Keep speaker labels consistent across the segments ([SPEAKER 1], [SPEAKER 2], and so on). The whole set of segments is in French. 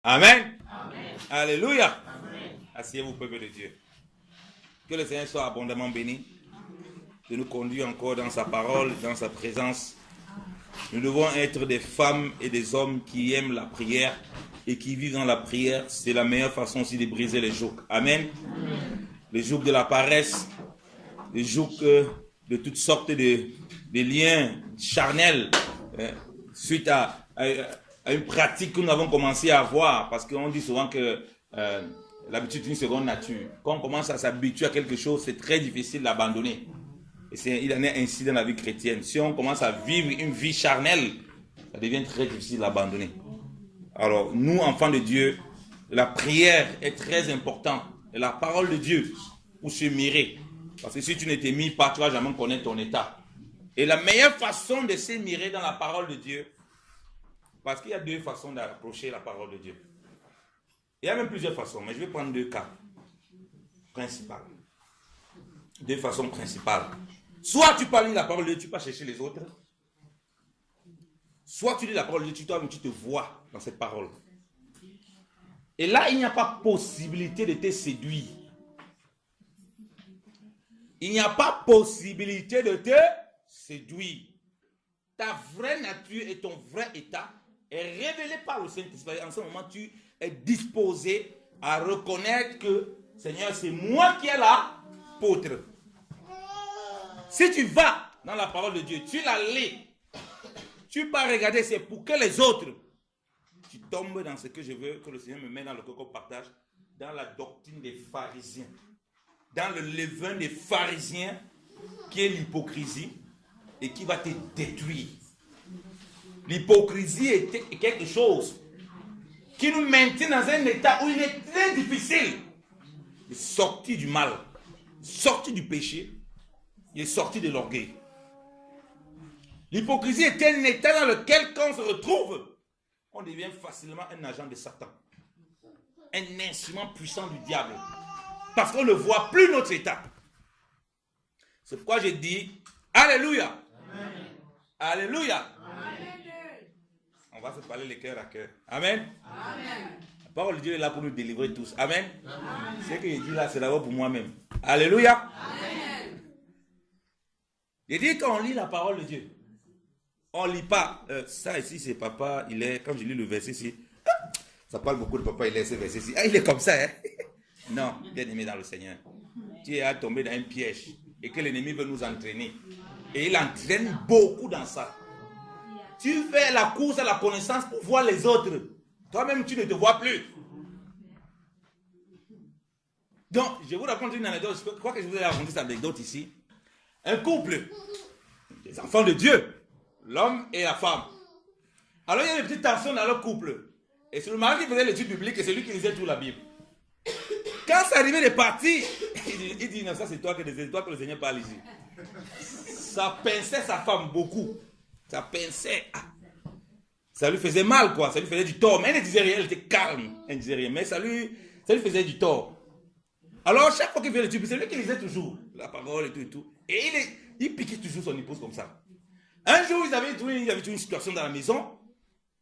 [SPEAKER 1] Amen. Amen. Alléluia. Asseyez-vous, peuple de Dieu. Que le Seigneur soit abondamment béni de nous conduire encore dans sa parole, dans sa présence. Nous devons être des femmes et des hommes qui aiment la prière et qui vivent dans la prière. C'est la meilleure façon aussi de briser les jougs. Amen. Les jougs de la paresse, les jougs de toutes sortes de liens charnels suite à une pratique que nous avons commencé à avoir, parce qu'on dit souvent que l'habitude est une seconde nature. Quand on commence à s'habituer à quelque chose, c'est très difficile d'abandonner. Et il en est ainsi dans la vie chrétienne. Si on commence à vivre une vie charnelle, ça devient très difficile d'abandonner. Alors, nous, enfants de Dieu, la prière est très importante. Et la parole de Dieu, pour se mirer. Parce que si tu ne t'es mis pas, tu ne vas jamais connaître ton état. Et la meilleure façon de se mirer dans la parole de Dieu, parce qu'il y a deux façons d'approcher la parole de Dieu. Il y a même plusieurs façons, mais je vais prendre deux cas principaux. Deux façons principales. Soit tu parles de la parole de Dieu, tu ne vas pas chercher les autres. Soit tu lis la parole de Dieu, toi-même tu te vois dans cette parole. Et là, il n'y a pas possibilité de te séduire. Il n'y a pas possibilité de te séduire. Ta vraie nature et ton vrai état est révélé par le Saint-Esprit. En ce moment, tu es disposé à reconnaître que, Seigneur, c'est moi qui ai l'apôtre. Si tu vas dans la parole de Dieu, tu la lis, tu ne vas pas regarder, c'est pour que les autres, tu tombes dans ce que je veux que le Seigneur me mette dans le coco partage, dans la doctrine des pharisiens, dans le levain des pharisiens, qui est l'hypocrisie et qui va te détruire. L'hypocrisie est quelque chose qui nous maintient dans un état où il est très difficile de sortir du mal, sortir du péché, il est sorti de l'orgueil. L'hypocrisie est un état dans lequel, quand on se retrouve, on devient facilement un agent de Satan. Un instrument puissant du diable. Parce qu'on ne voit plus notre état. C'est pourquoi j'ai dit, Alléluia. Amen. Alléluia. Amen. On va se parler les cœurs à cœur. Amen. Amen. La parole de Dieu est là pour nous délivrer tous. Amen. Amen. Ce que j'ai dit là, c'est d'abord pour moi-même. Alléluia. Amen. J'ai dit quand on lit la parole de Dieu, on ne lit pas. Ça ici, c'est papa, il est, quand je lis le verset ici, ça parle beaucoup de papa, il est ce verset ici. Ah, il est comme ça, hein? Non, bien aimé dans le Seigneur. Tu es tombé dans un piège et que l'ennemi veut nous entraîner. Et il entraîne beaucoup dans ça. Tu fais la course à la connaissance pour voir les autres. Toi-même, tu ne te vois plus. Donc, je vous raconte une anecdote. Je crois que je vous ai raconté cette anecdote ici. Un couple, des enfants de Dieu, l'homme et la femme. Alors, il y a une petite tension dans leur couple. Et c'est le mari qui faisait l'étude biblique et c'est lui qui lisait toute la Bible. Quand c'est arrivé de partir, il dit non, ça c'est toi que le Seigneur parle ici. Ça pinçait sa femme beaucoup. Ça pinçait. Ça lui faisait mal, quoi. Ça lui faisait du tort. Mais elle ne disait rien, elle était calme. Elle ne disait rien. Mais ça lui faisait du tort. Alors, chaque fois qu'il faisait l'étude, c'est lui qui lisait toujours la parole et tout et tout. Et il piquait toujours son épouse comme ça. Un jour, il y avait une situation dans la maison.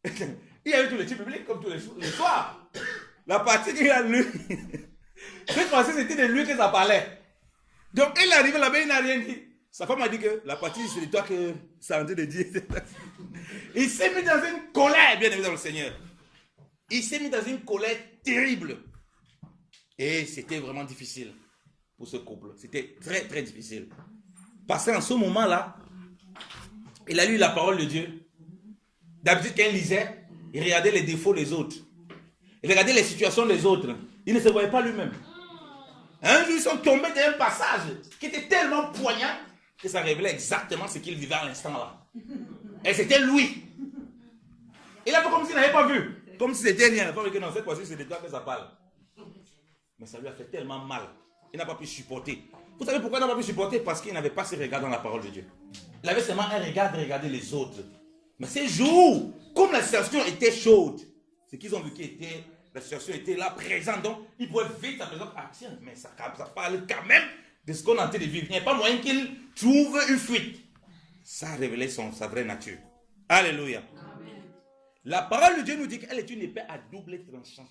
[SPEAKER 1] Il y avait tout l'étude biblique comme tous les soirs. La partie qu'il a lue. Cette fois-ci, c'était de lui que ça parlait. Donc, il est arrivé là-bas, il n'a rien dit. Sa femme a dit que la partie, c'est de toi que ça a envie de dire. Il s'est mis dans une colère, bien aimé dans le Seigneur. Il s'est mis dans une colère terrible. Et c'était vraiment difficile pour ce couple. C'était très, très difficile. Parce qu'en ce moment-là, il a lu la parole de Dieu. D'habitude, quand il lisait, il regardait les défauts des autres. Il regardait les situations des autres. Il ne se voyait pas lui-même. Un jour, ils sont tombés dans un passage qui était tellement poignant que ça révélait exactement ce qu'il vivait à l'instant là. Et c'était lui. Il a fait comme s'il n'avait pas vu. Comme si c'était rien. Il a pas vu que non, cette fois-ci, c'est de toi que ça parle. Mais ça lui a fait tellement mal. Il n'a pas pu supporter. Vous savez pourquoi il n'a pas pu supporter? Parce qu'il n'avait pas ce regard dans la parole de Dieu. Il avait seulement un regard de regarder les autres. Mais ces jours, comme la situation était chaude, ce qu'ils ont vu la situation était là, présente, donc ils pouvaient vite s'apercevoir, ah tiens, mais ça parle quand même de ce qu'on est en train de vivre. Il n'y a pas moyen qu'il trouve une fuite. Ça a révélé sa vraie nature. Alléluia. Amen. La parole de Dieu nous dit qu'elle est une épée à double tranchant.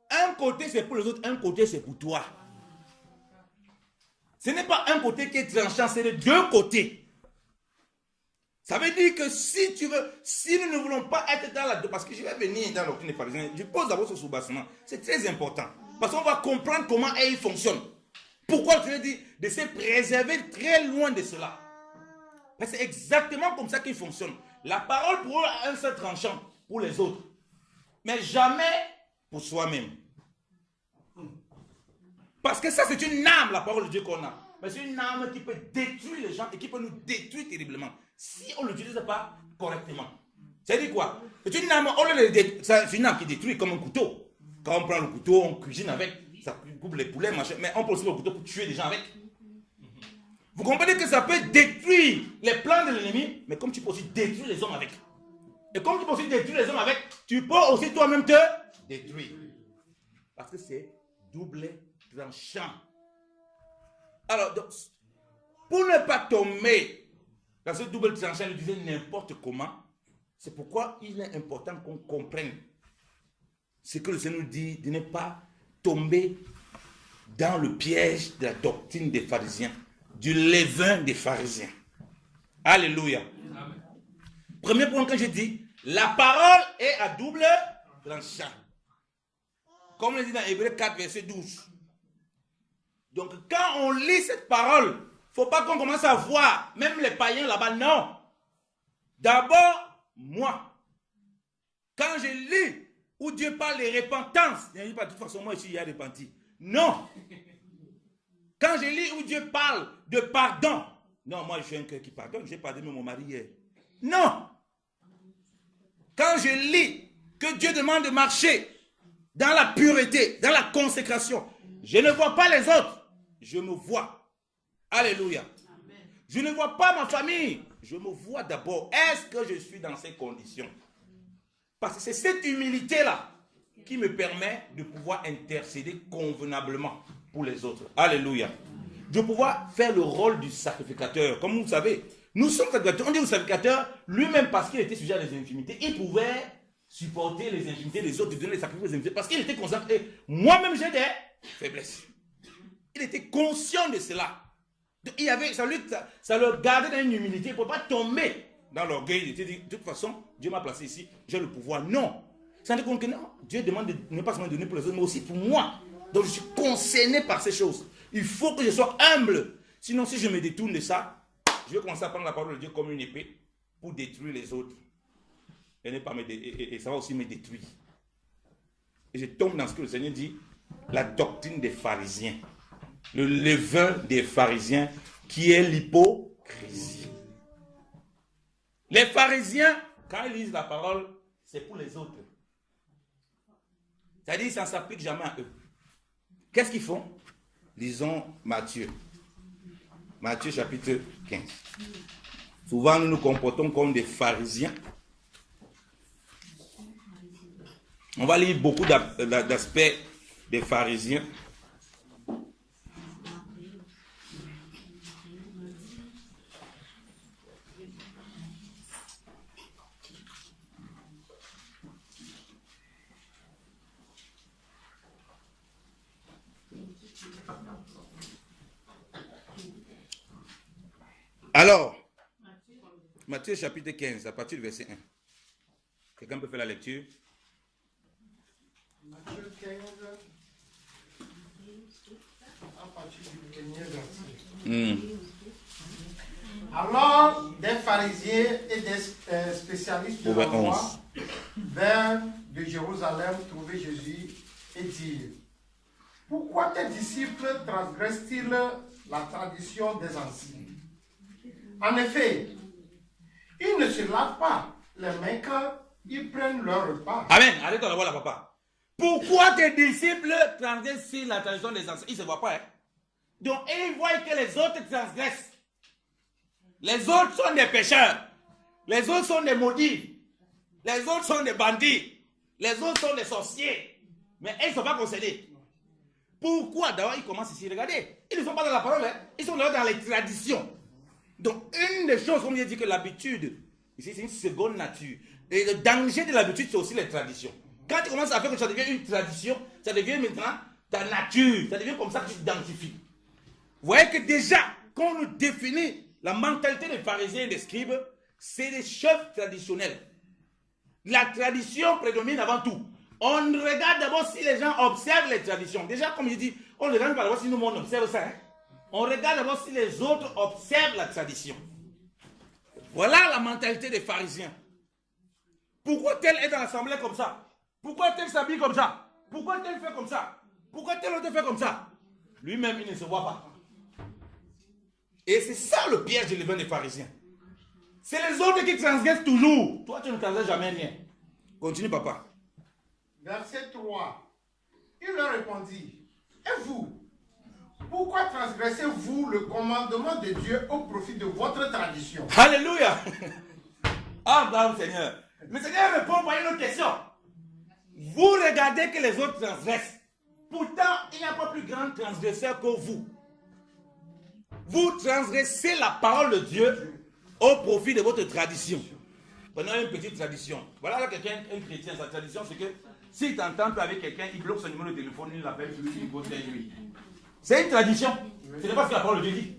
[SPEAKER 1] Un côté c'est pour les autres, un côté c'est pour toi. Ce n'est pas un côté qui est tranchant, c'est les deux côtés. Ça veut dire que si nous ne voulons pas être dans la... Parce que je vais venir dans l'octrine des pharisiens, je pose d'abord ce soubassement. C'est très important. Parce qu'on va comprendre comment elle fonctionne. Pourquoi je dis de se préserver très loin de cela. Parce que c'est exactement comme ça qu'il fonctionne. La parole pour eux a un seul tranchant pour les autres. Mais jamais pour soi-même. Parce que ça c'est une âme, la parole de Dieu qu'on a. Mais c'est une âme qui peut détruire les gens et qui peut nous détruire terriblement. Si on ne l'utilise pas correctement. Ça dit quoi? C'est une âme, c'est une âme qui détruit comme un couteau. Quand on prend le couteau, on cuisine avec, ça coupe les poulets, machin, mais on prend aussi le couteau pour tuer des gens avec. Vous comprenez que ça peut détruire les plans de l'ennemi, mais comme tu peux aussi détruire les hommes avec. Et comme tu peux aussi détruire les hommes avec, tu peux aussi toi-même te détruire. Parce que c'est double tranchant. Alors, donc, pour ne pas tomber dans ce double tranchant, il disait n'importe comment. C'est pourquoi il est important qu'on comprenne ce que le Seigneur nous dit, de ne pas tomber dans le piège de la doctrine des pharisiens, du levain des pharisiens. Alléluia. Amen. Premier point que je dis, la parole est à double tranchant. Comme on le dit dans Hébreux 4, verset 12. Donc quand on lit cette parole, il ne faut pas qu'on commence à voir, même les païens là-bas, non. D'abord, moi. Quand je lis où Dieu parle de repentance, je ne dis pas de toute façon, moi ici, il y a repenti. Non. Quand je lis où Dieu parle de pardon, non, moi je suis un cœur qui pardonne, j'ai pardonné mon mari hier. Non. Quand je lis que Dieu demande de marcher dans la pureté, dans la consécration, je ne vois pas les autres, je me vois. Alléluia. Amen. Je ne vois pas ma famille, je me vois d'abord. Est-ce que je suis dans ces conditions? Parce que c'est cette humilité-là qui me permet de pouvoir intercéder convenablement pour les autres. Alléluia. De pouvoir faire le rôle du sacrificateur. Comme vous savez, nous sommes sacrificateurs. On dit le sacrificateur, lui-même parce qu'il était sujet à des infimités, il pouvait supporter les infimités des autres, de donner les sacrifices aux infimités, parce qu'il était conscient. Et moi-même, j'ai des faiblesses. Il était conscient de cela. Donc, il y avait, ça le gardait dans une humilité. Il ne peut pas tomber dans l'orgueil. Il était dit, de toute façon, Dieu m'a placé ici, j'ai le pouvoir. Non. Ça veut dire que non, Dieu demande de ne pas seulement donner pour les autres, mais aussi pour moi. Donc je suis concerné par ces choses. Il faut que je sois humble. Sinon, si je me détourne de ça, je vais commencer à prendre la parole de Dieu comme une épée pour détruire les autres. Et ça va aussi me détruire. Et je tombe dans ce que le Seigneur dit, la doctrine des pharisiens. Le levain des pharisiens qui est l'hypocrisie. Les pharisiens, quand ils lisent la parole, c'est pour les autres. C'est-à-dire que ça ne s'applique jamais à eux. Qu'est-ce qu'ils font? Lisons Matthieu. Matthieu chapitre 15. Souvent, nous nous comportons comme des pharisiens. On va lire beaucoup d'aspects des pharisiens. Alors, Matthieu chapitre 15, à partir du verset 1. Quelqu'un peut faire la lecture?
[SPEAKER 2] Matthieu 15, à partir du premier verset. Alors, des pharisiens et des spécialistes de la loi vinrent de Jérusalem trouver Jésus et dirent: pourquoi tes disciples transgressent-ils la tradition des anciens? En effet, ils ne se lavent pas les mains quand ils prennent leur repas.
[SPEAKER 1] Amen. Arrête-toi là, papa. Pourquoi tes disciples transgressent la tradition des anciens? Ils ne se voient pas. Hein? Donc, ils voient que les autres transgressent. Les autres sont des pécheurs. Les autres sont des maudits. Les autres sont des bandits. Les autres sont des sorciers. Mais ils ne sont pas concernés. Pourquoi? D'abord, ils commencent ici. Regardez, ils ne sont pas dans la parole. Hein? Ils sont là dans les traditions. Donc, une des choses, comme je dis, que l'habitude Ici, c'est une seconde nature. Et le danger de l'habitude, c'est aussi les traditions. Quand tu commences à faire que ça devient une tradition, ça devient maintenant ta nature. Ça devient comme ça que tu t'identifies. Vous voyez que déjà, quand on nous définit la mentalité des pharisiens et des scribes, c'est des chefs traditionnels. La tradition prédomine avant tout. On regarde d'abord si les gens observent les traditions. Déjà, comme je dis, on ne regarde pas d'abord si nous, on observe ça. Hein? On regarde d'abord si les autres observent la tradition. Voilà la mentalité des pharisiens. Pourquoi tel est dans l'assemblée comme ça? Pourquoi tel s'habille comme ça? Pourquoi tel fait comme ça? Pourquoi tel autre fait comme ça? Lui-même, il ne se voit pas. Et c'est ça le piège de levain des pharisiens. C'est les autres qui transgressent toujours. Toi, tu ne transgresses jamais rien. Continue, papa.
[SPEAKER 2] Verset 3. Il leur répondit, et vous, pourquoi transgressez-vous le commandement de Dieu au profit de votre tradition?
[SPEAKER 1] Alléluia. Ah, bravo Seigneur. Le Seigneur répond par une autre question. Vous regardez que les autres transgressent. Pourtant, il n'y a pas plus grand transgresseur que vous. Vous transgressez la parole de Dieu au profit de votre tradition. Prenons une petite tradition. Voilà là quelqu'un, un chrétien, sa tradition, c'est que s'il t'entend avec quelqu'un, il bloque son numéro de téléphone, il l'appelle sur lui, il vote lui. C'est une tradition. Ce n'est pas ce que la parole de Dieu dit.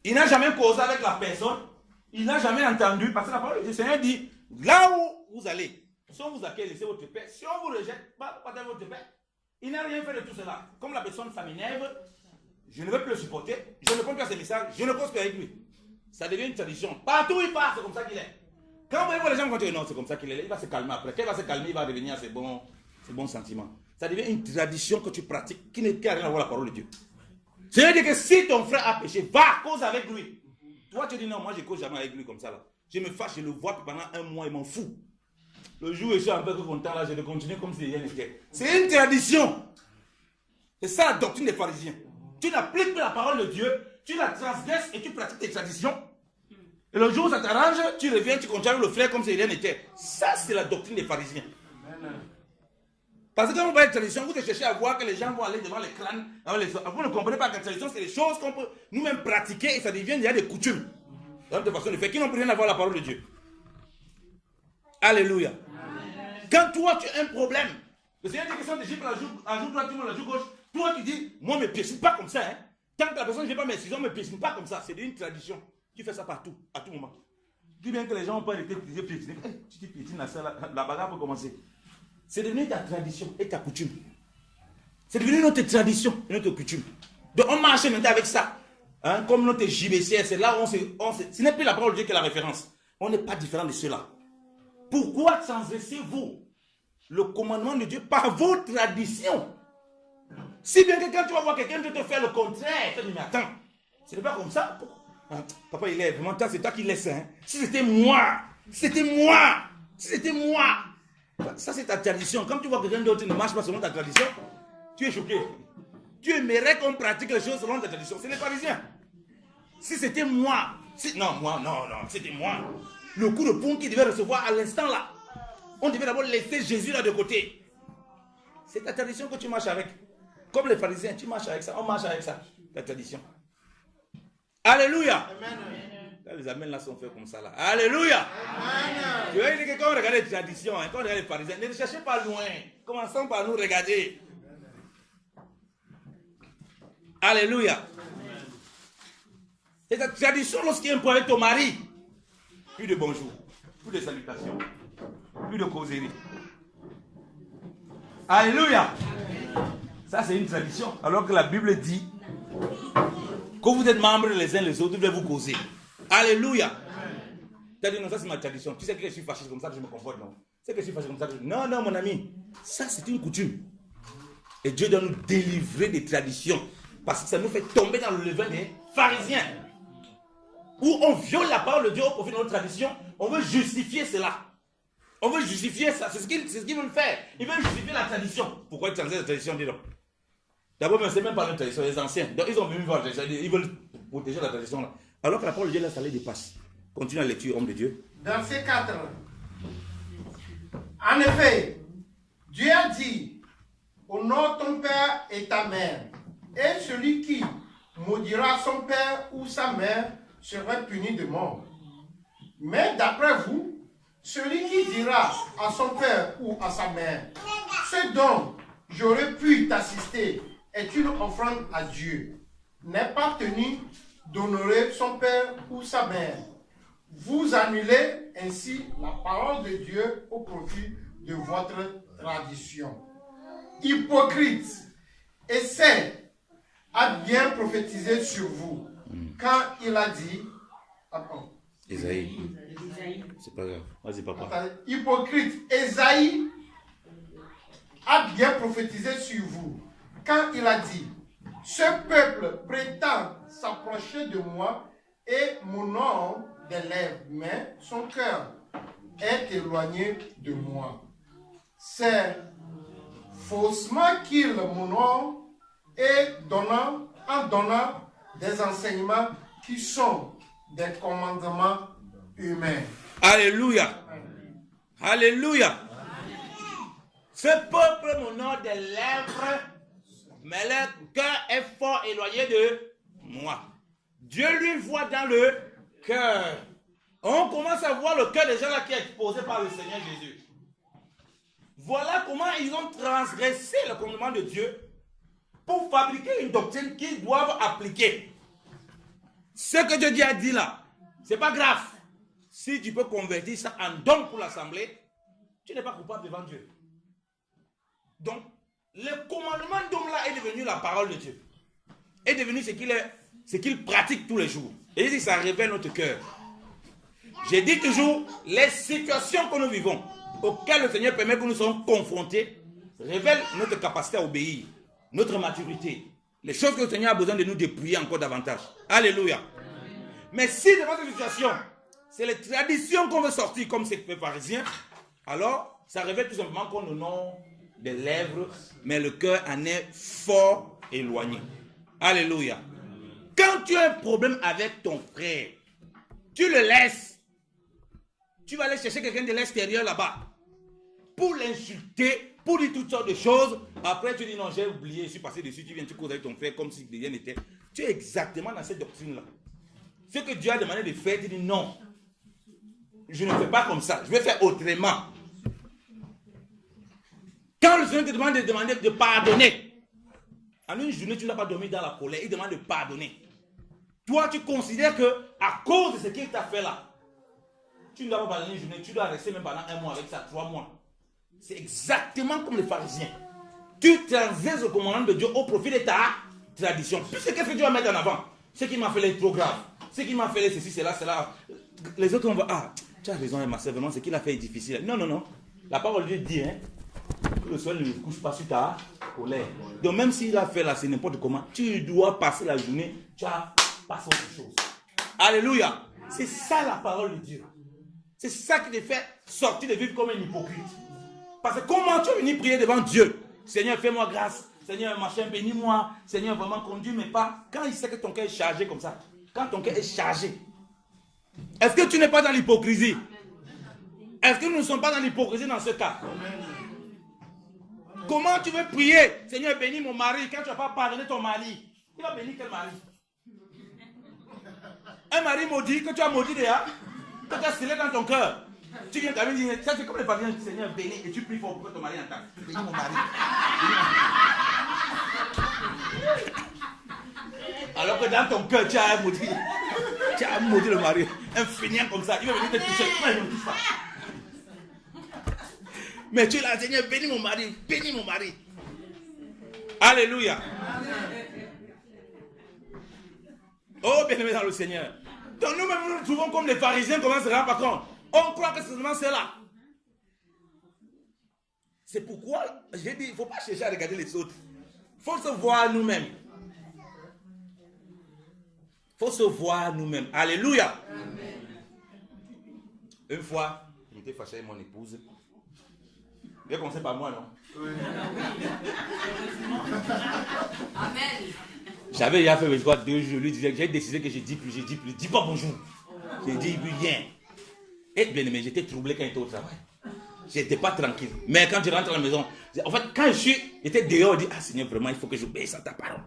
[SPEAKER 1] Il n'a jamais causé avec la personne. Il n'a jamais entendu. Parce que la parole du Seigneur dit, là où vous allez, si on vous accueille, laissez votre paix. Si on vous rejette, partez votre paix. Il n'a rien fait de tout cela. Comme la personne, ça m'énerve, je ne veux plus le supporter, je ne réponds plus à ses messages, je ne cause plus avec lui. Ça devient une tradition. Partout où il part, c'est comme ça qu'il est. Quand vous voyez les gens continuent, non, c'est comme ça qu'il est, il va se calmer après. Quand il va se calmer, il va revenir à ses bons sentiments. Ça devient une tradition que tu pratiques qui n'a rien à voir avec la parole de Dieu. C'est-à-dire que si ton frère a péché, va, cause avec lui. Toi, tu dis non, moi je ne cause jamais avec lui comme ça. Là. Je me fâche, je le vois, puis pendant un mois, il m'en fout. Le jour où je suis un peu content, là, je vais continuer comme si rien n'était. C'est une tradition. C'est ça la doctrine des pharisiens. Tu n'appliques plus la parole de Dieu, tu la transgresses et tu pratiques tes traditions. Et le jour où ça t'arrange, tu reviens, tu continues le frère comme si rien n'était. Ça, c'est la doctrine des pharisiens. Parce que quand on parle de tradition, vous cherchez à voir que les gens vont aller devant les crânes. Vous ne comprenez pas que la tradition, c'est des choses qu'on peut nous-mêmes pratiquer et ça devient déjà des coutumes. De façon de faire, qui n'ont plus rien à voir avec la parole de Dieu. Alléluia. Amen. Quand toi, tu as un problème, le Seigneur dit que si on te gifle un jour droit, tu me la joue gauche, toi tu dis, moi, ne me piétine pas comme ça. Hein. Tant que la personne ne fait pas mes décisions, ne me piétine pas comme ça. C'est une tradition. Tu fais ça partout, à tout moment. Dis bien que les gens n'ont pas été piétinés. Tu te piétines, la bagarre peut commencer. C'est devenu ta tradition et ta coutume. C'est devenu notre tradition et notre coutume. Donc on marche maintenant avec ça. Hein, comme notre JBCR, c'est là où ce n'est plus la parole de Dieu qui est la référence. On n'est pas différent de cela. Pourquoi transgressez-vous le commandement de Dieu par vos traditions? Si bien que quand tu vas voir quelqu'un te faire le contraire, tu te dis mais attends, ce n'est pas comme ça. Papa il est vraiment c'est toi qui laisses. Hein. Si c'était moi, ça c'est ta tradition. Quand tu vois que quelqu'un d'autre ne marche pas selon ta tradition, tu es choqué. Tu aimerais qu'on pratique les choses selon ta tradition. C'est les pharisiens. Si c'était moi, non, c'était moi. Le coup de poing qu'il devait recevoir à l'instant là, on devait d'abord laisser Jésus là de côté. C'est ta tradition que tu marches avec. Comme les pharisiens, tu marches avec ça, on marche avec ça, ta tradition. Alléluia. Amen. Là, les amens là sont faits comme ça là. Alléluia. Amen. Tu vois, quand on regarde les traditions, quand on regarde les pharisiens, ne cherchez pas loin. Commençons par nous regarder. Alléluia. C'est ta tradition lorsqu'il y a un problème avec ton mari. Plus de bonjour, plus de salutations, plus de causerie. Alléluia. Ça c'est une tradition. Alors que la Bible dit que vous êtes membres les uns les autres, vous devez vous causer. Alléluia. Tu as dit non, ça c'est ma tradition. Tu sais que je suis fâché comme ça que je me comporte, non? Tu sais que je suis fâché comme ça que je... Non, mon ami. Ça c'est une coutume. Et Dieu doit nous délivrer des traditions. Parce que ça nous fait tomber dans le levain des pharisiens. Où on viole la parole de Dieu au profit de notre tradition. On veut justifier cela. On veut justifier ça. C'est ce qu'ils veulent faire. Ils veulent justifier la tradition. Pourquoi ils transgressent la tradition, dis donc? D'abord, c'est même pas la tradition, les anciens. Donc, ils ont venu voir la tradition. Ils veulent protéger la tradition là. Alors que la parole de Dieu, là, ça les dépasse. Continue la lecture, homme de Dieu.
[SPEAKER 2] Verset 4. En effet, Dieu a dit, honore ton père et ta mère. Et celui qui maudira son père ou sa mère sera puni de mort. Mais d'après vous, celui qui dira à son père ou à sa mère, ce dont j'aurais pu t'assister est une offrande à Dieu, n'est pas tenu d'honorer son père ou sa mère. Vous annulez ainsi la parole de Dieu au profit de votre tradition. Hypocrite, essaie à bien prophétiser sur vous quand il a dit...
[SPEAKER 1] Isaïe. C'est pas grave. Vas-y, papa.
[SPEAKER 2] Hypocrite, Esaïe a bien prophétisé sur vous quand il a dit: ce peuple prétend s'approcher de moi et m'honore des lèvres, mais son cœur est éloigné de moi. C'est faussement qu'il m'honore et en donnant des enseignements qui sont des commandements humains.
[SPEAKER 1] Alléluia. Alléluia. Ce peuple m'honore des lèvres, mais leur cœur est fort éloigné de moi. Dieu lui voit dans le cœur. On commence à voir le cœur des gens là qui est exposé par le Seigneur Jésus. Voilà comment ils ont transgressé le commandement de Dieu pour fabriquer une doctrine qu'ils doivent appliquer. Ce que Dieu a dit là, c'est pas grave. Si tu peux convertir ça en don pour l'assemblée, tu n'es pas coupable devant Dieu. Donc, le commandement d'homme là est devenu la parole de Dieu. Est devenu ce qu'il pratique tous les jours. Et il dit, ça révèle notre cœur. J'ai dit toujours, les situations que nous vivons, auxquelles le Seigneur permet que nous soyons confrontés, révèlent notre capacité à obéir, notre maturité, les choses que le Seigneur a besoin de nous dépouiller encore davantage. Alléluia. Mais si devant cette situation, c'est les traditions qu'on veut sortir comme ces pharisiens, alors ça révèle tout simplement qu'on honore des lèvres, mais le cœur en est fort éloigné. Alléluia. Quand tu as un problème avec ton frère, tu le laisses. Tu vas aller chercher quelqu'un de l'extérieur là-bas pour l'insulter, pour dire toutes sortes de choses. Après, tu dis non, j'ai oublié, je suis passé dessus. Tu viens, tu causes avec ton frère comme si rien n'était. Tu es exactement dans cette doctrine-là. Ce que Dieu a demandé de faire, tu dis non. Je ne fais pas comme ça. Je vais faire autrement. Quand le Seigneur te demande de pardonner, en une journée, tu n'as pas dormi dans la colère. Il demande de pardonner. Toi, tu considères que à cause de ce qu'il t'a fait là, tu ne dois pas pardonner une journée, tu dois rester même pendant 1 mois avec ça, 3 mois. C'est exactement comme les pharisiens. Tu transgresses le commandement de Dieu au profit de ta tradition. Puis qu'est-ce que Dieu va mettre en avant? Ce qui m'a fait est trop grave. Ce qui m'a fait ceci, cela, cela. Les autres, on va... Ah, tu as raison, ma soeur, vraiment, ce qu'il a fait est difficile. Non, non, non. La parole de Dieu dit, hein, que le soleil ne couche pas sur ta colère. Donc même s'il a fait là, c'est n'importe comment, tu dois passer la journée, tu as passé autre chose. Alléluia. C'est ça la parole de Dieu. C'est ça qui te fait sortir de vivre comme un hypocrite. Parce que comment tu es venu prier devant Dieu? Seigneur, fais-moi grâce. Seigneur, machin, bénis-moi. Seigneur, vraiment, conduis mes pas. Quand il sait que ton cœur est chargé comme ça, quand ton cœur est chargé, est-ce que tu n'es pas dans l'hypocrisie? Est-ce que nous ne sommes pas dans l'hypocrisie dans ce cas? Comment tu veux prier? Seigneur, bénis mon mari. Quand tu ne vas pas pardonner ton mari, il va bénir quel mari? Un mari maudit que tu as maudit déjà, que tu as scellé dans ton cœur. Tu viens quand même dire, ça c'est comme les parents, Seigneur, bénis, et tu pries pour que ton mari entende. Bénis mon mari. Alors que dans ton cœur, tu as maudit. Tu as maudit le mari. Un fainéant comme ça, il va venir te toucher. Non, il ne touche pas. Mais tu es là, Seigneur, bénis mon mari. Bénis mon mari. Alléluia. Oh, bien-aimé dans le Seigneur. Donc nous-mêmes, nous nous trouvons comme les pharisiens, comment se rend par compte? On croit que c'est seulement cela. C'est pourquoi, j'ai dit, il ne faut pas chercher à regarder les autres. Il faut se voir nous-mêmes. Il faut se voir nous-mêmes. Alléluia. Amen. Une fois, j'étais fâché avec mon épouse. Vous avez commencé par moi, non? Oui. Amen. J'avais déjà fait, je crois, 2 jours. Je lui disais, j'ai décidé que je dis plus. Dis pas bonjour. J'ai dit plus rien. Et bien aimé, j'étais troublé quand j'étais au travail. J'étais pas tranquille. Mais quand je rentre à la maison, en fait, quand j'étais dehors, je dis, ah Seigneur, vraiment, il faut que j'obéisse à ta parole.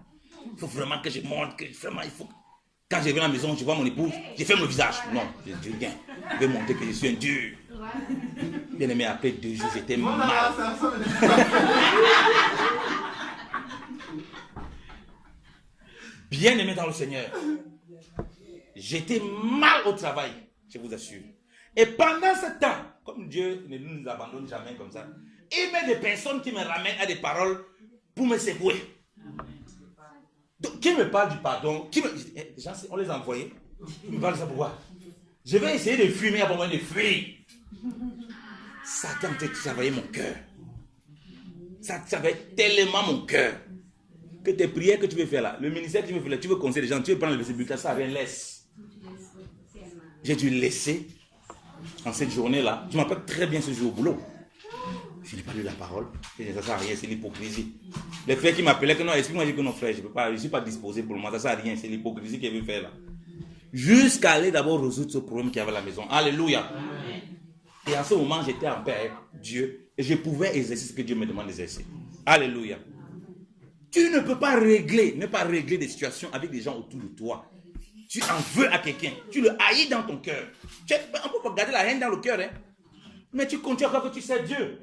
[SPEAKER 1] Il faut vraiment que je montre, que vraiment, il faut. Quand je viens à la maison, je vois mon épouse, je ferme le visage. Non, je dis rien. Je vais montrer que je suis un dur. Bien aimé, après 2 jours, j'étais mal. Bien aimé dans le Seigneur. J'étais mal au travail, je vous assure. Et pendant ce temps, comme Dieu ne nous abandonne jamais comme ça, il met des personnes qui me ramènent à des paroles pour me secouer. Donc, qui me parle du pardon, on les a envoyés. Ils me parlent de ça pourquoi? Je vais essayer de fumer avant moi de fuir. Satan a travaillé mon cœur. Ça travaille tellement mon cœur. Que tes prières que tu veux faire là, le ministère que tu veux faire là, tu veux conseiller les gens, tu veux prendre le vestibulat, ça rien, laisse. J'ai dû laisser en cette journée-là. Je m'appelle très bien ce jour au boulot. Je n'ai pas lu la parole. Ça ne sert à rien, c'est l'hypocrisie. Les frères qui m'appelaient que non, explique-moi, j'ai dit que non, frère, je ne suis pas disposé pour le moment, ça ne sert à rien, c'est l'hypocrisie qu'il veut faire là. Jusqu'à aller d'abord résoudre ce problème qu'il y avait à la maison. Alléluia. Amen. Et en ce moment, j'étais en paix avec Dieu et je pouvais exercer ce que Dieu me demande d'exercer. Alléluia. Tu ne peux pas régler des situations avec des gens autour de toi. Tu en veux à quelqu'un, tu le haïs dans ton cœur. On peut pas garder la haine dans le cœur, hein? Mais tu continues encore que tu sais Dieu.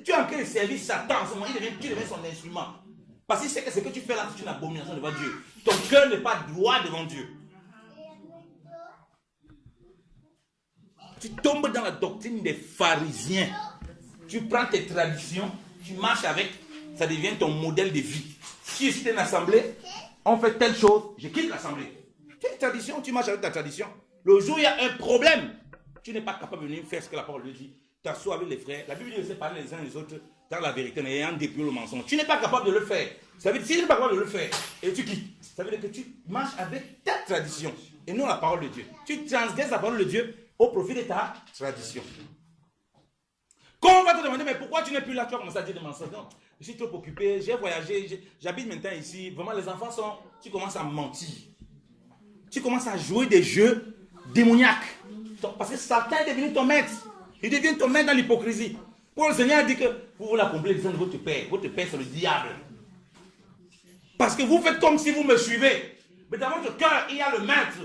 [SPEAKER 1] Tu es en train de servir Satan en ce moment, tu deviens son instrument. Parce qu'il sait que ce que tu fais là, c'est une abomination devant Dieu. Ton cœur n'est pas droit devant Dieu. Tu tombes dans la doctrine des pharisiens. Tu prends tes traditions, tu marches avec, ça devient ton modèle de vie. Si je suis dans une assemblée, on fait telle chose, je quitte l'assemblée. Tu as une tradition, tu marches avec ta tradition. Le jour où il y a un problème, tu n'es pas capable de venir faire ce que la parole lui dit. Tu t'assois avec les frères. La Bible dit de se parler les uns les autres dans la vérité, en ayant dépouillé le mensonge. Tu n'es pas capable de le faire. Ça veut dire, si tu n'es pas capable de le faire, et tu quittes, ça veut dire que tu marches avec ta tradition et non la parole de Dieu. Tu transgresses la parole de Dieu au profit de ta tradition. Quand on va te demander, mais pourquoi tu n'es plus là, tu vas commencer à dire des mensonges. Non, je suis trop occupé, j'ai voyagé, j'habite maintenant ici. Vraiment, les enfants sont... Tu commences à mentir. Tu commences à jouer des jeux démoniaques. Parce que Satan est devenu ton maître. Il devient ton maître dans l'hypocrisie. Pour le Seigneur dit que vous voulez accomplir les besoins de votre père. Votre père, c'est le diable. Parce que vous faites comme si vous me suivez. Mais dans votre cœur, il y a le maître.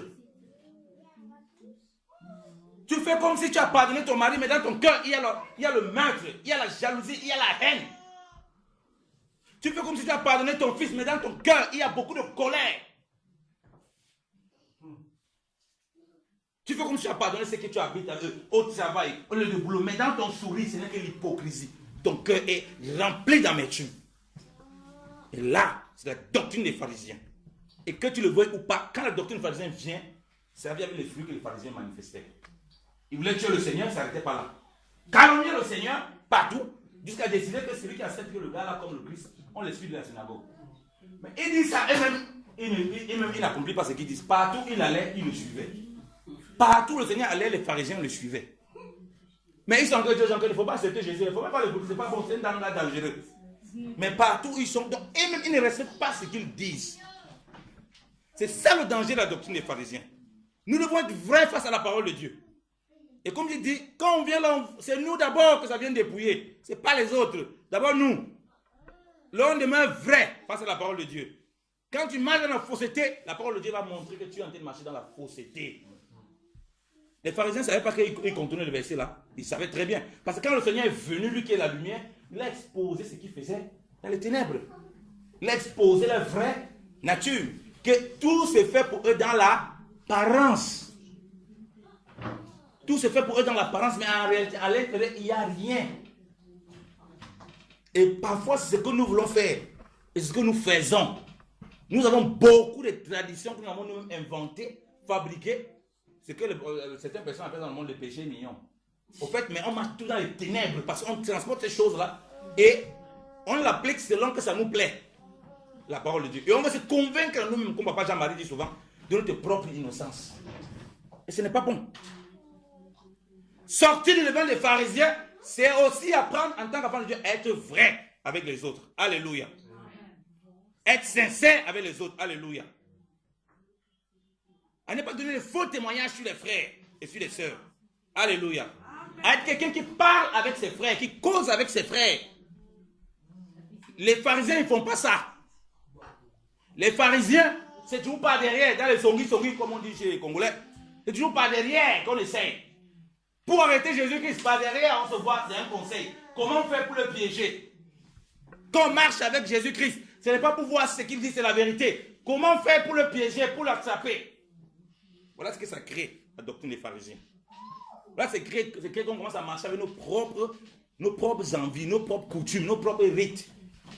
[SPEAKER 1] Tu fais comme si tu as pardonné ton mari, mais dans ton cœur, il y a le maître, il y a la jalousie, il y a la haine. Tu fais comme si tu as pardonné ton fils, mais dans ton cœur, il y a beaucoup de colère. Tu fais comme si tu as pardonné ce que tu habites au travail, au lieu de boulot, mais dans ton sourire, ce n'est que l'hypocrisie. Ton cœur est rempli d'amertume. Et là, c'est la doctrine des pharisiens. Et que tu le veuilles ou pas, quand la doctrine des pharisiens vient, ça vient avec les fruits que les pharisiens manifestaient. Ils voulaient tuer le Seigneur, ça n'arrêtait pas là. Calomnier le Seigneur partout, jusqu'à décider que celui qui accepte que le gars là comme le Christ, on l'exclut de la synagogue. Mais il dit ça, et même, il n'accomplit pas ce qu'ils disent. Partout il allait, il le suivait. Partout le Seigneur allait, les pharisiens le suivaient. Mais ils sont encore des gens qu'il ne faut pas accepter Jésus, il ne faut même pas le goûter, c'est pas bon, c'est un gars dangereux. Mais partout ils sont, donc, et même ils ne respectent pas ce qu'ils disent. C'est ça le danger de la doctrine des pharisiens. Nous devons être vrais face à la parole de Dieu. Et comme je dis, quand on vient là, c'est nous d'abord que ça vient dépouiller. Ce n'est pas les autres. D'abord nous. Là, on demeure vrai face à la parole de Dieu. Quand tu marches dans la fausseté, la parole de Dieu va montrer que tu es en train de marcher dans la fausseté. Les pharisiens ne savaient pas qu'ils contournaient le verset là. Ils savaient très bien. Parce que quand le Seigneur est venu, lui qui est la lumière, il a exposé ce qu'il faisait dans les ténèbres. Il a exposé la vraie nature. Que tout se fait pour eux dans l'apparence. Tout se fait pour eux dans l'apparence, mais en réalité, à l'intérieur, il n'y a rien. Et parfois, c'est ce que nous voulons faire. Et ce que nous faisons. Nous avons beaucoup de traditions que nous avons nous-mêmes inventées, fabriquées. C'est que certaines personnes appellent dans le monde le péché mignon. Au fait, mais on marche tout dans les ténèbres parce qu'on transporte ces choses-là et on l'applique selon que ça nous plaît. La parole de Dieu. Et on va se convaincre nous-mêmes, comme Papa Jean-Marie dit souvent, de notre propre innocence. Et ce n'est pas bon. Sortir du levain des pharisiens, c'est aussi apprendre en tant qu'enfant de Dieu à être vrai avec les autres. Alléluia. Être sincère avec les autres. Alléluia. À ne pas donner de faux témoignages sur les frères et sur les sœurs. Alléluia. À être quelqu'un qui parle avec ses frères, qui cause avec ses frères. Les pharisiens, ils ne font pas ça. Les pharisiens, c'est toujours par derrière, dans les songis, comme on dit chez les Congolais. C'est toujours par derrière qu'on essaye. Pour arrêter Jésus-Christ, par derrière, on se voit, c'est un conseil. Comment faire pour le piéger? Quand on marche avec Jésus-Christ, ce n'est pas pour voir ce qu'il dit, c'est la vérité. Comment faire pour le piéger, pour l'attraper? Voilà ce que ça crée, la doctrine des pharisiens. Voilà, c'est créé qu'on commence à marcher avec nos propres envies, nos propres coutumes, nos propres rites.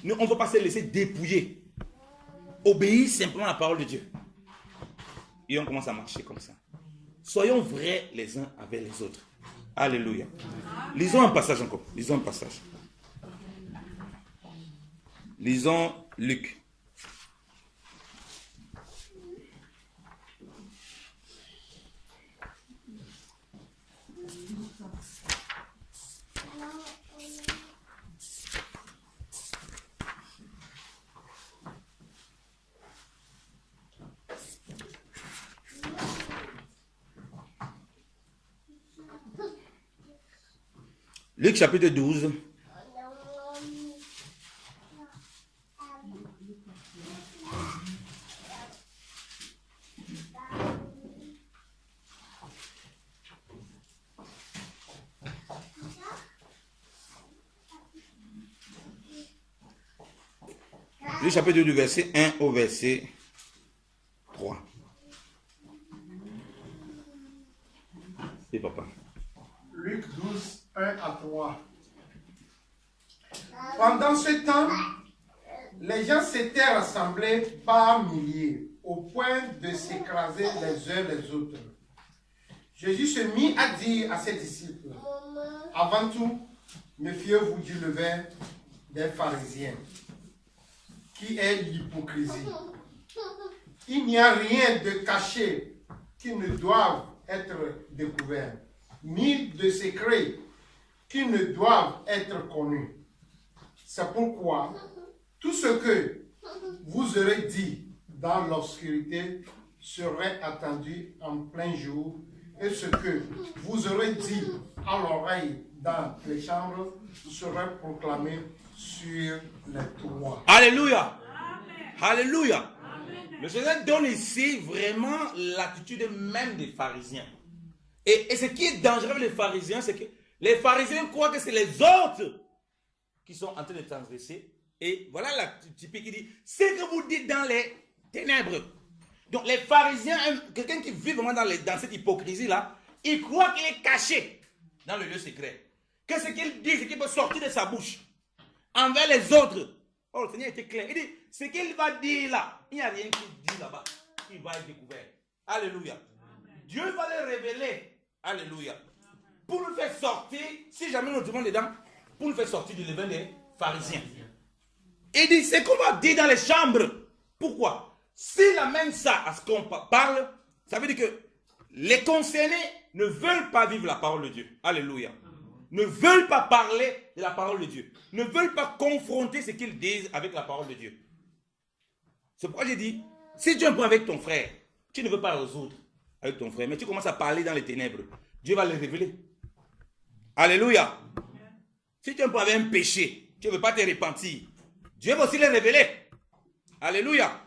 [SPEAKER 1] Nous, on ne va pas se laisser dépouiller. Obéir simplement à la parole de Dieu. Et on commence à marcher comme ça. Soyons vrais les uns avec les autres. Alléluia. Lisons un passage encore. Lisons un passage. Lisons Luc. Luc chapitre 12. Luc chapitre 2 du verset 1 au verset 3. Et papa.
[SPEAKER 2] Luc 12, 1 à 3. Pendant ce temps, les gens s'étaient rassemblés par milliers, au point de s'écraser les uns les autres. Jésus se mit à dire à ses disciples, avant tout, méfiez-vous du levain des pharisiens, qui est l'hypocrisie. Il n'y a rien de caché qui ne doive être découvert, ni de secrets qui ne doivent être connus. C'est pourquoi tout ce que vous aurez dit dans l'obscurité serait attendu en plein jour, et ce que vous aurez dit à l'oreille dans les chambres serait proclamé sur les toits.
[SPEAKER 1] Alléluia. Amen. Alléluia. Amen. Le Seigneur donne ici vraiment l'attitude même des pharisiens. Et ce qui est dangereux avec les pharisiens, c'est que les pharisiens croient que c'est les autres qui sont en train de transgresser. Et voilà la typique qui dit, c'est que vous dites dans les ténèbres. Donc les pharisiens, quelqu'un qui vit vraiment dans cette hypocrisie-là, il croit qu'il est caché dans le lieu secret. Que ce qu'il dit, ce qui peut sortir de sa bouche envers les autres. Oh, le Seigneur était clair. Il dit, ce qu'il va dire là, il n'y a rien qu'il dit là-bas qui va être découvert. Alléluia. Amen. Dieu va le révéler. Alléluia. Amen. Pour nous faire sortir, si jamais nous demandons dedans, pour nous faire sortir du levain des pharisiens. Il dit, c'est qu'on va dire dans les chambres. Pourquoi? S'il amène ça à ce qu'on parle, ça veut dire que les concernés ne veulent pas vivre la parole de Dieu. Alléluia. Ne veulent pas parler de la parole de Dieu. Ne veulent pas confronter ce qu'ils disent avec la parole de Dieu. C'est pourquoi j'ai dit, si tu as un point avec ton frère, tu ne veux pas résoudre avec ton frère, mais tu commences à parler dans les ténèbres, Dieu va le révéler. Alléluia. Si tu as un point avec un péché, tu ne veux pas te repentir, Dieu va aussi le révéler. Alléluia.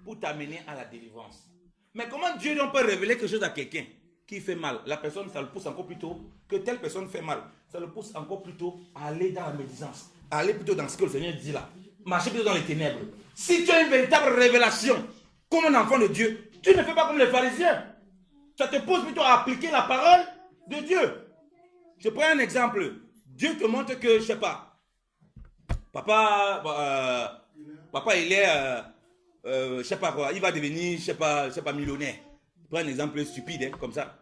[SPEAKER 1] Pour t'amener à la délivrance. Mais comment Dieu peut révéler quelque chose à quelqu'un qui fait mal? La personne, ça le pousse encore plus tôt que telle personne fait mal. Ça le pousse encore plus tôt à aller dans la médisance, à aller plutôt dans ce que le Seigneur dit là. Marcher plutôt dans les ténèbres. Si tu as une véritable révélation, comme un enfant de Dieu, tu ne fais pas comme les pharisiens. Ça te pousse plutôt à appliquer la parole de Dieu. Je prends un exemple. Dieu te montre que, je ne sais pas, papa il est, je ne sais pas quoi, il va devenir, je ne sais pas, millionnaire. Je prends un exemple stupide, hein, comme ça.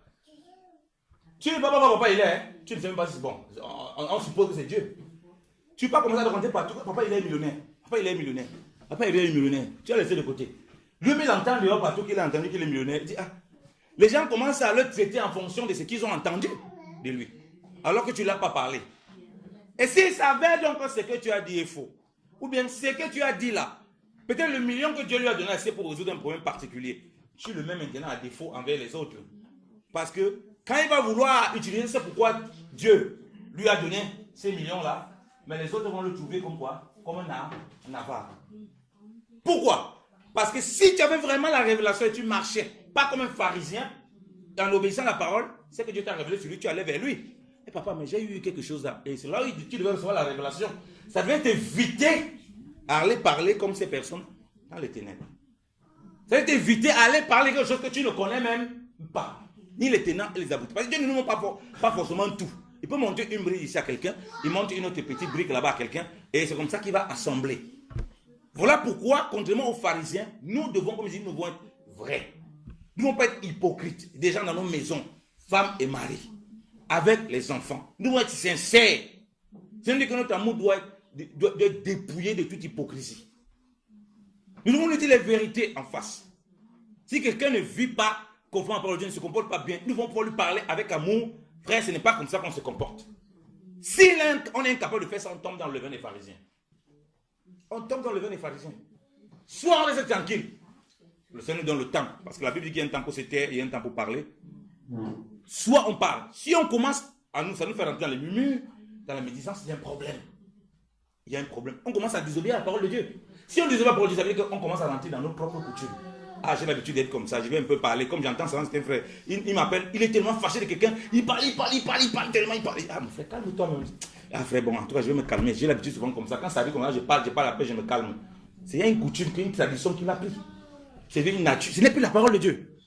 [SPEAKER 1] Tu ne sais pas papa il est, hein? Tu ne sais même pas si c'est bon. On suppose que c'est Dieu. Tu ne peux pas commencer à raconter partout. Papa il est millionnaire. Papa il est millionnaire. Papa il est millionnaire. Tu as laissé de côté. Lui, il entend dehors partout qu'il a entendu qu'il est millionnaire. Il dit, ah, les gens commencent à le traiter en fonction de ce qu'ils ont entendu de lui. Alors que tu ne l'as pas parlé. Et s'il savait donc que ce que tu as dit est faux, ou bien ce que tu as dit là, peut-être le million que Dieu lui a donné, c'est pour résoudre un problème particulier. Tu le mets maintenant à défaut envers les autres. Parce que quand il va vouloir utiliser, c'est pourquoi Dieu lui a donné ces millions-là, mais les autres vont le trouver comme quoi? Comme un avare. Pourquoi? Parce que si tu avais vraiment la révélation et tu marchais, pas comme un pharisien, en obéissant à la parole, c'est que Dieu t'a révélé sur lui, tu allais vers lui. Et papa, mais j'ai eu quelque chose là. Et c'est là où tu devais recevoir la révélation. Ça devait t'éviter à aller parler comme ces personnes dans les ténèbres. Ça devait t'éviter à aller parler quelque chose que tu ne connais même pas. Ni les tenants et les aboutissants. Parce que Dieu ne nous montre pas forcément tout. Il peut monter une brique ici à quelqu'un, il monte une autre petite brique là-bas à quelqu'un, et c'est comme ça qu'il va assembler. Voilà pourquoi, contrairement aux pharisiens, nous devons, comme je dis, nous devons être vrais. Nous ne devons pas être hypocrites. Des gens dans nos maisons, femmes et maris, avec les enfants. Nous devons être sincères. C'est-à-dire que notre amour doit être dépouillé de toute hypocrisie. Nous devons nous dire les vérités en face. Si quelqu'un ne vit pas conformément à la parole de Dieu, ne se comporte pas bien, nous devons pouvoir lui parler avec amour. Frère, ce n'est pas comme ça qu'on se comporte. Si on est incapable de faire ça, on tombe dans le levain des pharisiens. On tombe dans le levain des pharisiens. Soit on reste tranquille. Le Seigneur nous donne le temps. Parce que la Bible dit qu'il y a un temps pour se taire et il y a un temps pour parler. Soit on parle. Si on commence à ça nous fait rentrer dans les murmures, dans la médisance, il y a un problème. Il y a un problème. On commence à désobéir à la parole de Dieu. Si on désobéit à la parole de Dieu, ça veut dire qu'on commence à rentrer dans nos propres coutumes. Ah, j'ai l'habitude d'être comme ça, je vais un peu parler. Comme j'entends ça, c'est un frère. Il m'appelle, il est tellement fâché de quelqu'un. Il parle tellement, il parle. Ah, mon frère, calme-toi même. Ah, frère, bon, en tout cas, je vais me calmer. J'ai l'habitude souvent comme ça. Quand ça arrive comme ça, je parle la paix, je me calme. C'est une coutume, une tradition qu'il a pris. C'est une nature. Ce n'est plus la parole de Dieu.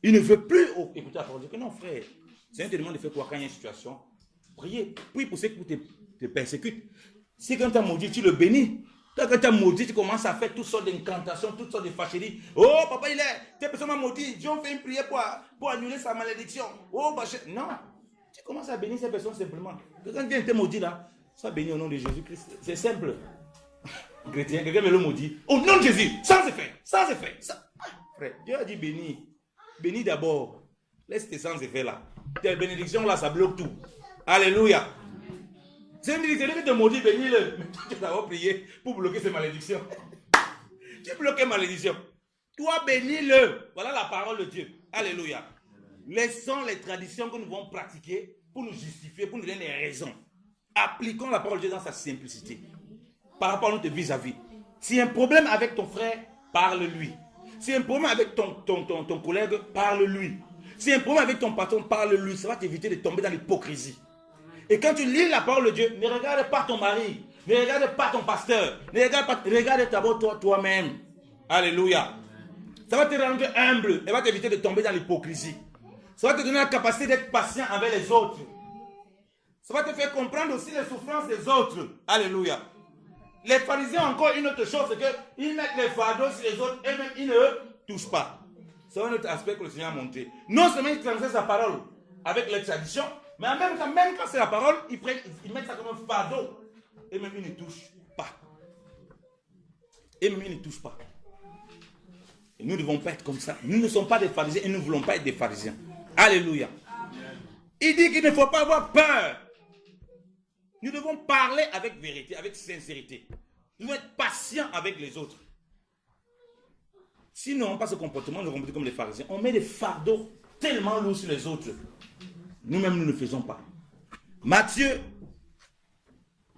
[SPEAKER 1] Il ne veut plus écouter la parole de Dieu. Non, frère. C'est un te demande de faire quoi quand il y a une situation? Prier. Prie pour ceux qui te persécutent. Si quand tu as maudit, tu le bénis. Quand tu as maudit, tu commences à faire toutes sortes d'incantations, toutes sortes de fâcheries. Oh, papa, telle personne m'a maudit. Dieu fait une prière pour annuler sa malédiction. Oh, bah, non. Tu commences à bénir ces personnes simplement. Quand quelqu'un te maudit là, sois béni au nom de Jésus-Christ. C'est simple. Chrétien, quelqu'un me le maudit. Au nom de Jésus, sans effet. Sans effet. Frère, Dieu a dit bénis. Bénis d'abord. Laisse tes sans effet là. Tes bénédictions là, ça bloque tout. Alléluia. C'est celui qui te maudit, bénis-le. Mais tu vas d'abord prier pour bloquer ces malédictions. Tu bloques les malédictions. Toi, bénis-le. Voilà la parole de Dieu. Alléluia. Laissons les traditions que nous devons pratiquer pour nous justifier, pour nous donner des raisons. Appliquons la parole de Dieu dans sa simplicité. Par rapport à notre vis-à-vis. Si y a un problème avec ton frère, parle-lui. Si y a un problème avec ton collègue, parle-lui. Si y a un problème avec ton patron, parle-lui. Ça va t'éviter de tomber dans l'hypocrisie. Et quand tu lis la parole de Dieu, ne regarde pas ton mari, ne regarde pas ton pasteur, regarde d'abord toi-même. Alléluia. Ça va te rendre humble et va t'éviter de tomber dans l'hypocrisie. Ça va te donner la capacité d'être patient avec les autres. Ça va te faire comprendre aussi les souffrances des autres. Alléluia. Les pharisiens ont encore une autre chose, c'est qu'ils mettent les fardeaux sur les autres et même ils ne touchent pas. C'est un autre aspect que le Seigneur a montré. Non seulement ils transgressent sa parole avec les traditions, mais en même temps, même quand c'est la parole, ils mettent ça comme un fardeau. Et même ils ne touchent pas. Et même ils ne touchent pas. Et nous ne devons pas être comme ça. Nous ne sommes pas des pharisiens et nous ne voulons pas être des pharisiens. Alléluia. Il dit qu'il ne faut pas avoir peur. Nous devons parler avec vérité, avec sincérité. Nous devons être patients avec les autres. Si nous n'avons pas ce comportement, nous comportons comme les pharisiens. On met des fardeaux tellement lourds sur les autres. Nous-mêmes, nous ne faisons pas. Matthieu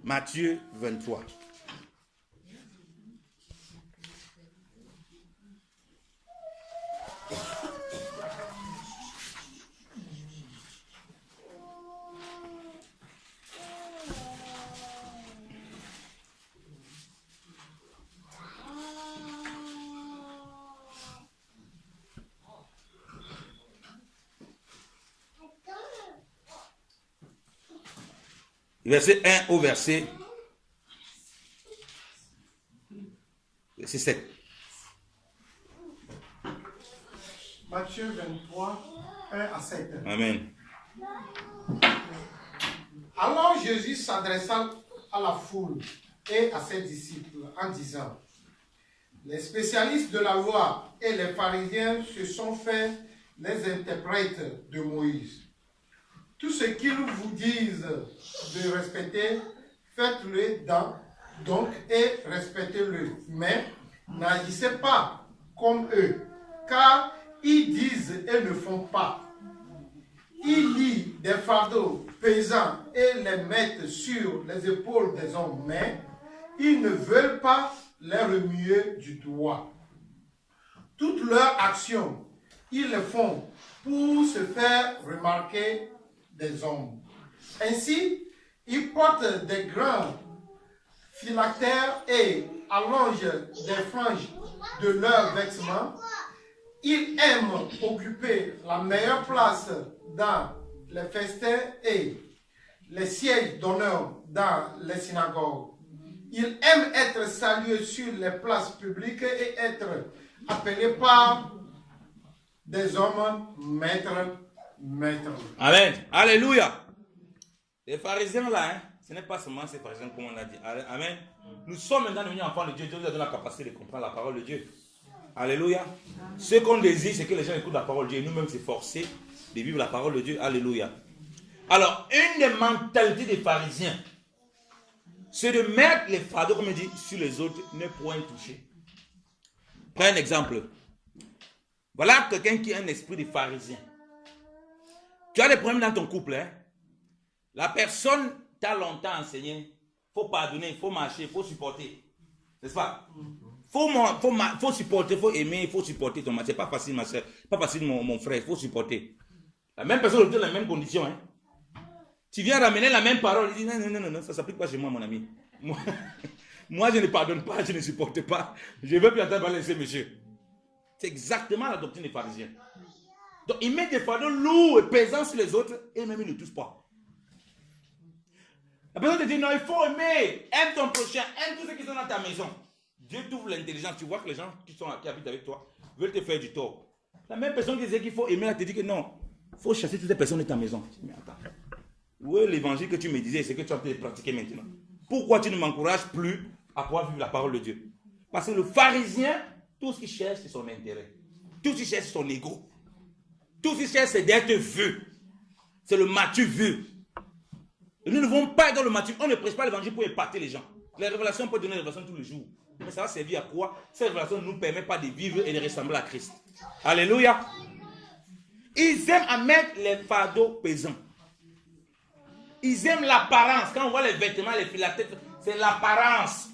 [SPEAKER 1] 23. Verset 1 au verset 7.
[SPEAKER 2] Matthieu 23, 1 à 7.
[SPEAKER 1] Amen.
[SPEAKER 2] Alors Jésus s'adressa à la foule et à ses disciples en disant: les spécialistes de la loi et les pharisiens se sont fait les interprètes de Moïse. Tout ce qu'ils vous disent de respecter, faites-le donc et respectez-le. Mais n'agissez pas comme eux, car ils disent et ne font pas. Ils lient des fardeaux pesants et les mettent sur les épaules des hommes, mais ils ne veulent pas les remuer du doigt. Toutes leurs actions, ils le font pour se faire remarquer des hommes. Ainsi, ils portent des grands phylactères et allongent des franges de leurs vêtements. Ils aiment occuper la meilleure place dans les festins et les sièges d'honneur dans les synagogues. Ils aiment être salués sur les places publiques et être appelés par des hommes maîtres.
[SPEAKER 1] Amen. Alléluia. Les pharisiens là, hein, ce n'est pas seulement ces pharisiens comme on l'a dit. Amen. Nous sommes maintenant devenus enfants de Dieu. Dieu nous a donné la capacité de comprendre la parole de Dieu. Alléluia. Ce qu'on désire, c'est que les gens écoutent la parole de Dieu et nous-mêmes s'efforcer de vivre la parole de Dieu. Alléluia. Alors, une des mentalités des pharisiens, c'est de mettre les fardeaux, comme il dit, sur les autres, ne point toucher. Prends un exemple. Voilà quelqu'un qui a un esprit de pharisien. Tu as des problèmes dans ton couple. Hein? La personne t'a longtemps enseigné. Il faut pardonner, il faut marcher, il faut supporter. N'est-ce pas? Faut supporter, il faut aimer, il faut supporter ton mari. C'est pas facile, ma soeur. Pas facile, mon frère. Il faut supporter. La même personne dans les mêmes conditions. Hein? Tu viens ramener la même parole. Il dit non, ça ne s'applique pas chez moi, mon ami. Moi, je ne pardonne pas, je ne supporte pas. Je ne veux plus entendre parler de ce monsieur. C'est exactement la doctrine des pharisiens. Donc, ils mettent des fardeaux lourds et pesants sur les autres et même ils ne touchent pas. La personne te dit non, il faut aimer. Aime ton prochain, aime tous ceux qui sont dans ta maison. Dieu t'ouvre l'intelligence. Tu vois que les gens qui habitent avec toi veulent te faire du tort. La même personne qui disait qu'il faut aimer, elle te dit que non, il faut chasser toutes les personnes de ta maison. Mais attends. Où est l'évangile que tu me disais, c'est que tu as pu pratiquer maintenant? Pourquoi tu ne m'encourages plus à pouvoir vivre la parole de Dieu? Parce que le pharisien, tout ce qu'il cherche, c'est son intérêt. Tout ce qu'il cherche, c'est son ego. Tout ce qu'il cherche, c'est d'être vu. C'est le matu vu. Et nous ne devons pas être dans le matu. On ne prêche pas l'évangile pour épater les gens. Les révélations, on peut donner des révélations tous les jours. Mais ça va servir à quoi? Ces révélations ne nous permettent pas de vivre et de ressembler à Christ. Alléluia. Ils aiment à mettre les fardeaux pesants. Ils aiment l'apparence. Quand on voit les vêtements, les phylactères, c'est l'apparence.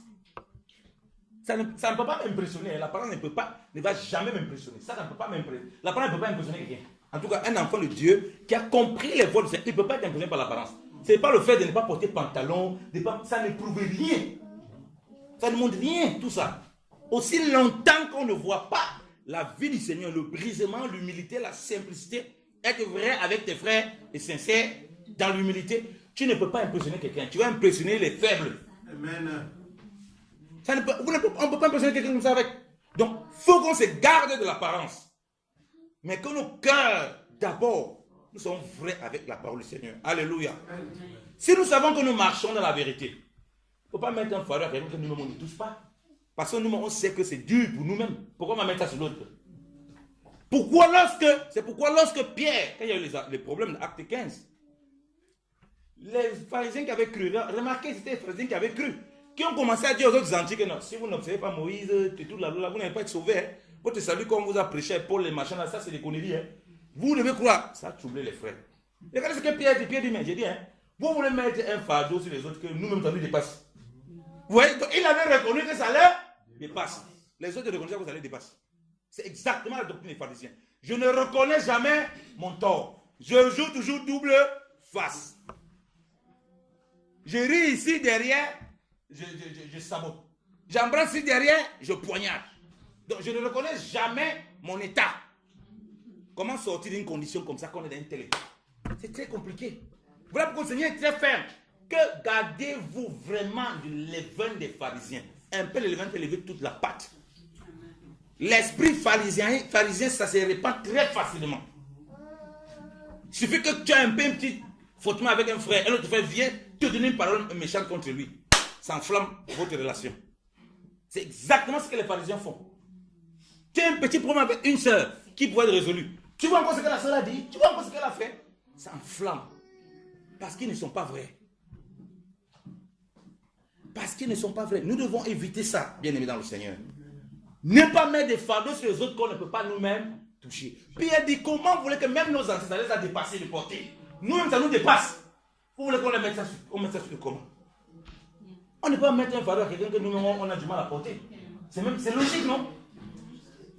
[SPEAKER 1] Ça ne peut pas m'impressionner. L'apparence ne va jamais m'impressionner. Ça ne peut pas m'impressionner. L'apparence ne peut pas impressionner quelqu'un. En tout cas, un enfant de Dieu qui a compris les voies du Seigneur, il ne peut pas être impressionné par l'apparence. Ce n'est pas le fait de ne pas porter pantalon, ça ne prouve rien. Ça ne montre rien, tout ça. Aussi longtemps qu'on ne voit pas la vie du Seigneur, le brisement, l'humilité, la simplicité, être vrai avec tes frères et sincère dans l'humilité, tu ne peux pas impressionner quelqu'un. Tu vas impressionner les faibles. Amen. On ne peut pas impressionner quelqu'un comme ça avec. Donc, il faut qu'on se garde de l'apparence. Mais que nos cœurs, d'abord, nous sommes vrais avec la parole du Seigneur. Alléluia. Si nous savons que nous marchons dans la vérité, il ne faut pas mettre un fardeau à quelqu'un que nous-mêmes on ne touche pas. Parce que nous-mêmes, on sait que c'est dur pour nous-mêmes. Pourquoi on va mettre ça sur l'autre? C'est pourquoi lorsque Pierre, quand il y a eu les problèmes d'acte 15, les pharisiens qui avaient cru, remarquez, c'était les pharisiens qui avaient cru, qui ont commencé à dire aux autres gentils que non, si vous n'observez pas Moïse, tout là, vous n'allez pas être sauvés. Hein. Votre salut, comme vous a prêché Paul, les machins là, ça c'est des conneries. Hein. Vous devez croire. Ça a troublé les frères. Regardez ce que Pierre dit. Pierre dit, mais j'ai dit, hein, vous voulez mettre un fardeau sur les autres que nous-mêmes, ça nous dépasse. Vous voyez, donc, il avait reconnu que ça leur dépasse. Les autres reconnaissaient que ça leur dépasse. C'est exactement la doctrine des pharisiens. Je ne reconnais jamais mon tort. Je joue toujours double face. Je ris ici derrière, je sabote. J'embrasse ici derrière, je poignarde. Donc je ne reconnais jamais mon état. Comment sortir d'une condition comme ça qu'on est dans un tel état? C'est très compliqué. Voilà pourquoi le Seigneur est très ferme. Que gardez-vous vraiment du levain des pharisiens. Un peu le levain peut lever toute la pâte. L'esprit pharisien, ça se répand très facilement. Il suffit que tu aies un peu un petit frottement avec un frère, un autre frère vient te donner une parole méchante contre lui. Ça enflamme votre relation. C'est exactement ce que les pharisiens font. Tu as un petit problème avec une sœur qui pourrait être résolu. Tu vois encore ce que la sœur a dit, tu vois encore ce qu'elle a fait. Ça enflamme. Parce qu'ils ne sont pas vrais. Parce qu'ils ne sont pas vrais. Nous devons éviter ça, bien aimé dans le Seigneur. Ne pas mettre des fardeaux sur les autres qu'on ne peut pas nous-mêmes toucher. Pierre dit, comment vous voulez que même nos ancêtres les a dépassés de portée? Nous-mêmes, ça nous dépasse. Vous voulez qu'on les mette ça sur le comment? On ne peut pas mettre un fardeau à quelqu'un que nous-mêmes, on a du mal à porter. C'est logique, non?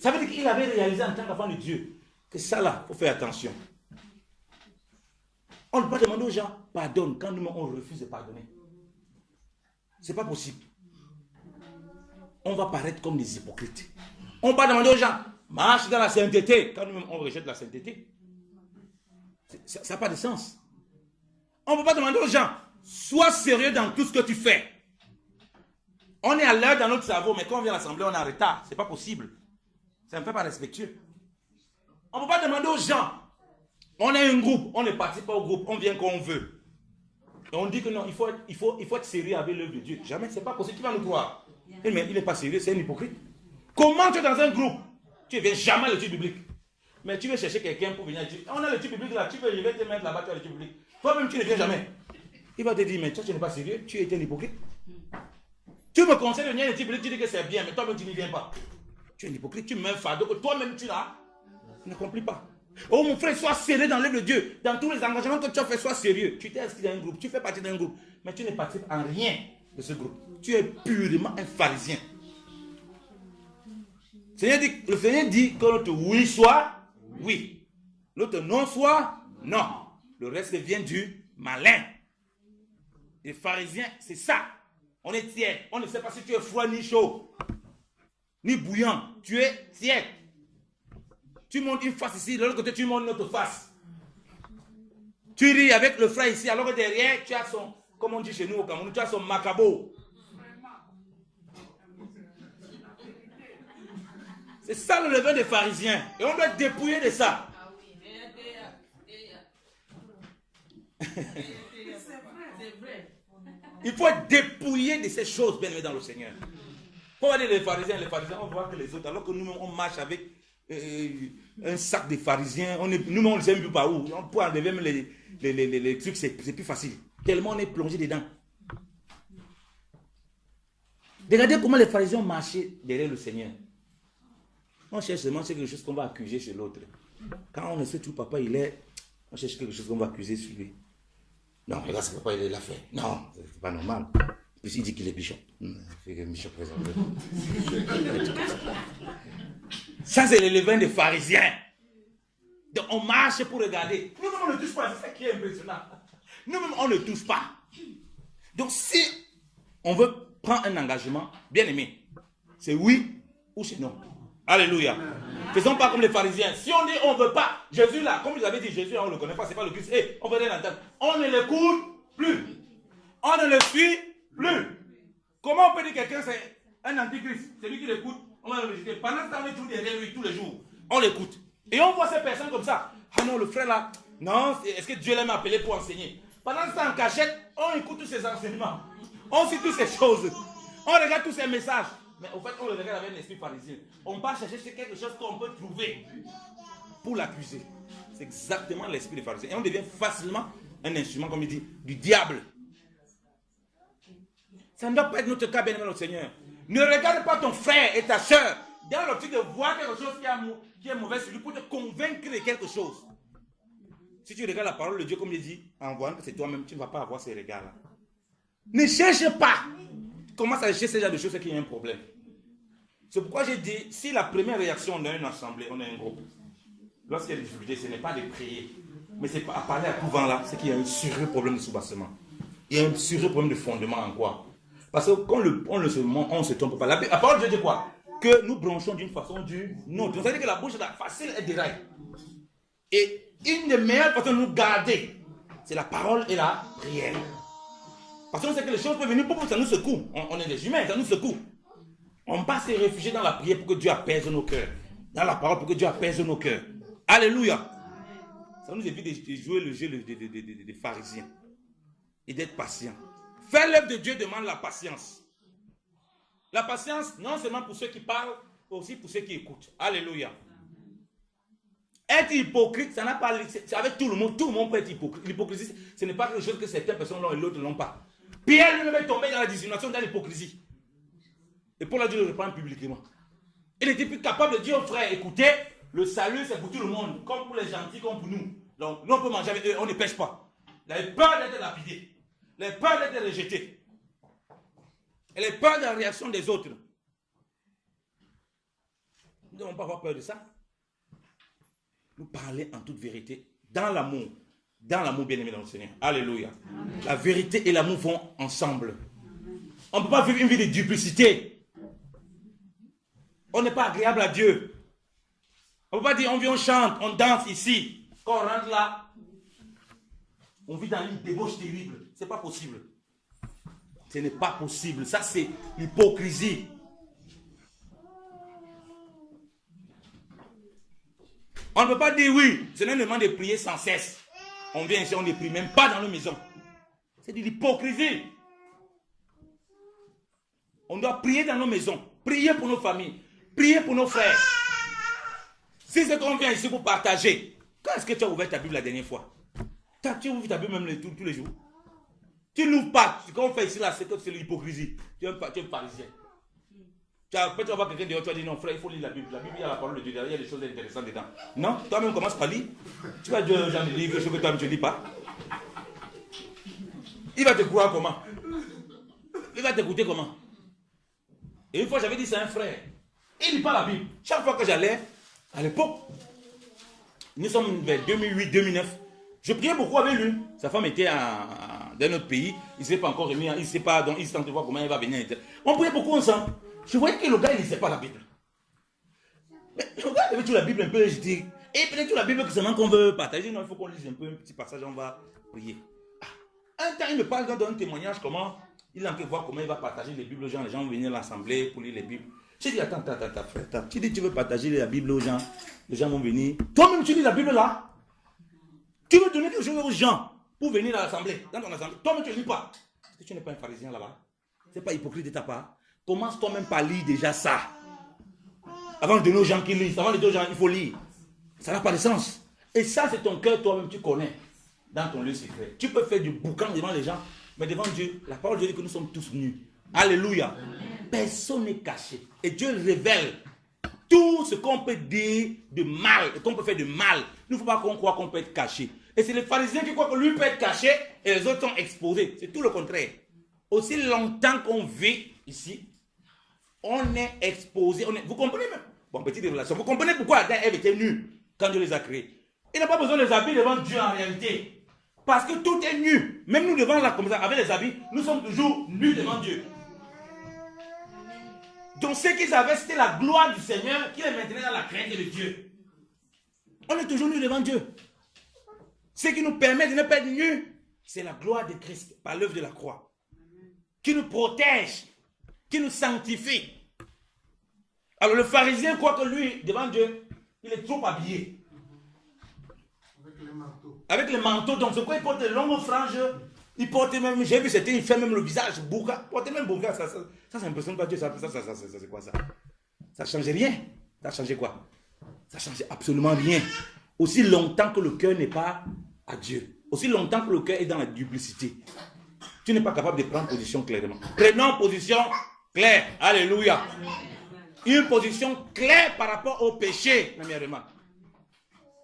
[SPEAKER 1] Ça veut dire qu'il avait réalisé en tant qu'enfant de Dieu que ça là, il faut faire attention. On ne peut pas demander aux gens, pardonne, quand nous on refuse de pardonner. Ce n'est pas possible. On va paraître comme des hypocrites. On va demander aux gens, marche dans la sainteté, quand nous on rejette la sainteté. Ça n'a pas de sens. On ne peut pas demander aux gens, sois sérieux dans tout ce que tu fais. On est à l'heure dans notre cerveau, mais quand on vient à l'assemblée, on est en retard. Ce n'est pas possible. Ça ne me fait pas respectueux. On ne peut pas demander aux gens, on est un groupe, on ne participe pas au groupe, on vient quand on veut. Et on dit que non, il faut être sérieux avec l'œuvre de Dieu. Jamais, ce n'est pas possible. Qui va nous croire? Mais il n'est pas sérieux, c'est un hypocrite. Comment tu es dans un groupe? Tu ne viens jamais à l'étude biblique. Mais tu veux chercher quelqu'un pour venir dire, on a l'étude biblique là, je vais te mettre là-bas, tu as l'étude biblique. Toi-même, tu ne viens jamais. Il va te dire, mais toi, tu n'es pas sérieux, tu es un hypocrite. Tu me conseilles de venir à l'étude biblique, tu dis que c'est bien, mais toi-même, tu n'y viens pas. Tu es un hypocrite, tu me mets un fardeau que toi-même, tu n'accomplis pas. Oh mon frère, sois sérieux dans l'œuvre de Dieu. Dans tous les engagements que tu as fait, sois sérieux. Tu t'es inscrit dans un groupe, tu fais partie d'un groupe, mais tu ne participes en rien de ce groupe. Tu es purement un pharisien. Le Seigneur dit que notre oui soit oui. Notre non soit non. Le reste vient du malin. Les pharisiens, c'est ça. On est tiède. On ne sait pas si tu es froid ni chaud, ni bouillant. Tu es tiède. Tu montes une face ici, de l'autre côté, tu montes une autre face. Tu ris avec le frère ici, alors que derrière, tu as son, comme on dit chez nous au Cameroun, tu as son macabo. C'est ça le levain des pharisiens. Et on doit être dépouillé de ça. Il faut être dépouillé de ces choses bien aimées dans le Seigneur. Pour aller les pharisiens, on voit que les autres, alors que nous, on marche avec un sac de pharisiens, nous, on ne sait même plus par où. On peut enlever même les trucs, c'est plus facile. Tellement on est plongé dedans. Regardez comment les pharisiens marchaient derrière le Seigneur. On cherche seulement quelque chose qu'on va accuser chez l'autre. Quand on sait tout, papa, on cherche quelque chose qu'on va accuser sur lui. Non, regarde, ce papa, il l'a fait. Non, c'est pas normal. Puis il dit qu'il est bishop. C'est que bishop présenté. Ça, c'est le levain des pharisiens. Donc, on marche pour regarder. Nous-mêmes, on ne touche pas. C'est ça qui est impressionnant. Nous-mêmes, on ne touche pas. Donc, si on veut prendre un engagement, bien aimé, c'est oui ou c'est non. Alléluia. Faisons pas comme les pharisiens. Si on dit on ne veut pas, Jésus là, comme vous avez dit, Jésus, on ne le connaît pas, c'est pas le Christ. On veut rien entendre. On ne l'écoute plus. On ne le suit plus. Comment on peut dire quelqu'un c'est un antichrist? C'est lui qui l'écoute, on va le rejeter. Pendant ce temps, on est tout derrière lui tous les jours. On l'écoute. Et on voit ces personnes comme ça. Ah non, le frère là, non, est-ce que Dieu l'a appelé pour enseigner? Pendant ce temps, en cachette, on écoute tous ces enseignements. On suit toutes ces choses. On regarde tous ces messages. Mais au fait, on le regarde avec l'esprit pharisien. On va chercher quelque chose qu'on peut trouver pour l'accuser. C'est exactement l'esprit des pharisiens. Et on devient facilement un instrument, comme il dit, du diable. Ça ne doit pas être notre cas, bien aimé, notre Seigneur. Ne regarde pas ton frère et ta soeur dans l'optique de voir quelque chose qui est mauvais sur lui pour te convaincre de quelque chose. Si tu regardes la parole de Dieu, comme il dit, en voyant que c'est toi-même, tu ne vas pas avoir ces regards-là. Ne cherche pas. Commence à chercher ce genre de choses, c'est qu'il y a un problème. C'est pourquoi j'ai dit, si la première réaction, on a une assemblée, on a un groupe, lorsqu'il y a des difficultés, ce n'est pas de prier, mais c'est à parler à tout vent là, c'est qu'il y a un sérieux problème de soubassement. Il y a un sérieux problème de fondement en quoi? Parce que quand on ne se trompe pas. La parole de Dieu dit quoi? Que nous branchons d'une façon d'une autre. C'est-à-dire que la bouche est facile et déraille. Et une des meilleures façons de nous garder, c'est la parole et la prière. Parce qu'on sait que les choses peuvent venir pour que ça nous secoue. On est des humains, ça nous secoue. On va se réfugier dans la prière pour que Dieu apaise nos cœurs. Dans la parole pour que Dieu apaise nos cœurs. Alléluia. Ça nous évite de jouer le jeu des pharisiens. Et d'être patient. Faire l'œuvre de Dieu demande la patience. La patience, non seulement pour ceux qui parlent, mais aussi pour ceux qui écoutent. Alléluia. Être hypocrite, ça n'a pas. C'est avec tout le monde peut être hypocrite. L'hypocrisie, ce n'est pas quelque chose que certaines personnes l'ont et l'autre n'ont pas. Pierre lui-même est tombé dans la dissimulation, dans l'hypocrisie. Et Paul a dû le reprendre publiquement. Il était plus capable de dire aux frères, écoutez, le salut c'est pour tout le monde, comme pour les gentils, comme pour nous. Donc, nous on peut manger avec eux, on ne pêche pas. Il avait peur d'être lapidé. Il avait peur d'être rejeté. Il avait peur de la réaction des autres. Nous n'avons pas avoir peur de ça. Nous parler en toute vérité, dans l'amour. Dans l'amour bien-aimé dans le Seigneur. Alléluia. Amen. La vérité et l'amour vont ensemble. On ne peut pas vivre une vie de duplicité. On n'est pas agréable à Dieu. On ne peut pas dire on vient, on chante, on danse ici. Quand on rentre là, on vit dans une débauche terrible. Ce n'est pas possible. Ce n'est pas possible. Ça, c'est l'hypocrisie. On ne peut pas dire oui. Ce n'est pas demande de prier sans cesse. On vient ici, on ne prie même pas dans nos maisons. C'est de l'hypocrisie. On doit prier dans nos maisons. Prier pour nos familles. Prier pour nos frères. Si c'est qu'on vient ici pour partager. Quand est-ce que tu as ouvert ta Bible la dernière fois? Tu ouvres ta Bible même tous les jours. Tu n'ouvres pas. Ce qu'on fait ici, là, c'est l'hypocrisie. Tu es un pharisien. Tu vas voir quelqu'un dehors, tu vas dire non, frère, il faut lire la Bible. La Bible, il y a la parole de Dieu, il y a des choses intéressantes dedans. Non, toi-même, commence par lire. Tu vas dire aux gens de lire quelque chose que toi-même, tu ne lis pas. Il va te croire comment? Il va t'écouter comment? Et une fois, j'avais dit, c'est un frère. Il ne lit pas la Bible. Chaque fois que j'allais, à l'époque, nous sommes vers 2008-2009, je priais beaucoup avec lui. Sa femme était dans notre pays. Il ne s'est pas encore remis. Il ne sait pas, donc il se tente voir comment il va venir. On priait beaucoup ensemble. Je voyais que le gars, il ne lisait pas la Bible. Mais le gars, il avait toujours la Bible un peu, je dis. Et peut-être la Bible que seulement qu'on veut partager. Non, il faut qu'on lise un peu un petit passage, on va prier. Un temps, il me parle d'un témoignage, comment il a envie de voir comment il va partager les Bibles aux gens. Les gens vont venir à l'assemblée pour lire les Bibles. J'ai dit, attends, frère. Tu dis que tu veux partager la Bible aux gens. Les gens vont venir. Toi-même, tu lis la Bible là. Tu veux donner quelque chose aux gens pour venir à l'assemblée, dans ton assemblée. Toi-même, tu ne lis pas. Est-ce que tu n'es pas un pharisien là-bas? Ce n'est pas hypocrite de ta part. Commence toi-même par lire déjà ça. Avant de donner aux gens qui lisent, avant de donner aux gens, il faut lire. Ça n'a pas de sens. Et ça, c'est ton cœur, toi-même, tu connais. Dans ton lieu secret. Tu peux faire du boucan devant les gens, mais devant Dieu, la parole de Dieu dit que nous sommes tous nus. Alléluia. Personne n'est caché. Et Dieu révèle tout ce qu'on peut dire de mal, qu'on peut faire de mal. Il ne faut pas qu'on croit qu'on peut être caché. Et c'est les pharisiens qui croient que lui peut être caché et les autres sont exposés. C'est tout le contraire. Aussi longtemps qu'on vit ici, on est exposé. Vous comprenez même? Bon, petite révélation. Vous comprenez pourquoi Adam et Ève étaient nus quand Dieu les a créés? Il n'a pas besoin de les habiller devant Dieu en réalité. Parce que tout est nu. Même nous devant là, comme ça, avec les habits, nous sommes toujours nus devant Dieu. Donc ce qu'ils avaient, c'était la gloire du Seigneur qui les maintenait dans la crainte de Dieu. On est toujours nus devant Dieu. Ce qui nous permet de ne pas être nus, c'est la gloire de Christ par l'œuvre de la croix. Qui nous protège, qui nous sanctifie. Alors le pharisien croit que lui, devant Dieu, il est trop habillé. Avec les manteaux, donc c'est quoi? Il porte des longues franges. Il porte même, j'ai vu, c'était, il fait même le visage, burqa. Il portait même burqa. Ça impressionne pas Dieu. Ça c'est quoi ça? Ça ne changeait rien. Ça a changé quoi? Ça ne changeait absolument rien. Aussi longtemps que le cœur n'est pas à Dieu. Aussi longtemps que le cœur est dans la duplicité. Tu n'es pas capable de prendre position clairement. Prenons position claire. Alléluia. Une position claire par rapport au péché, premièrement.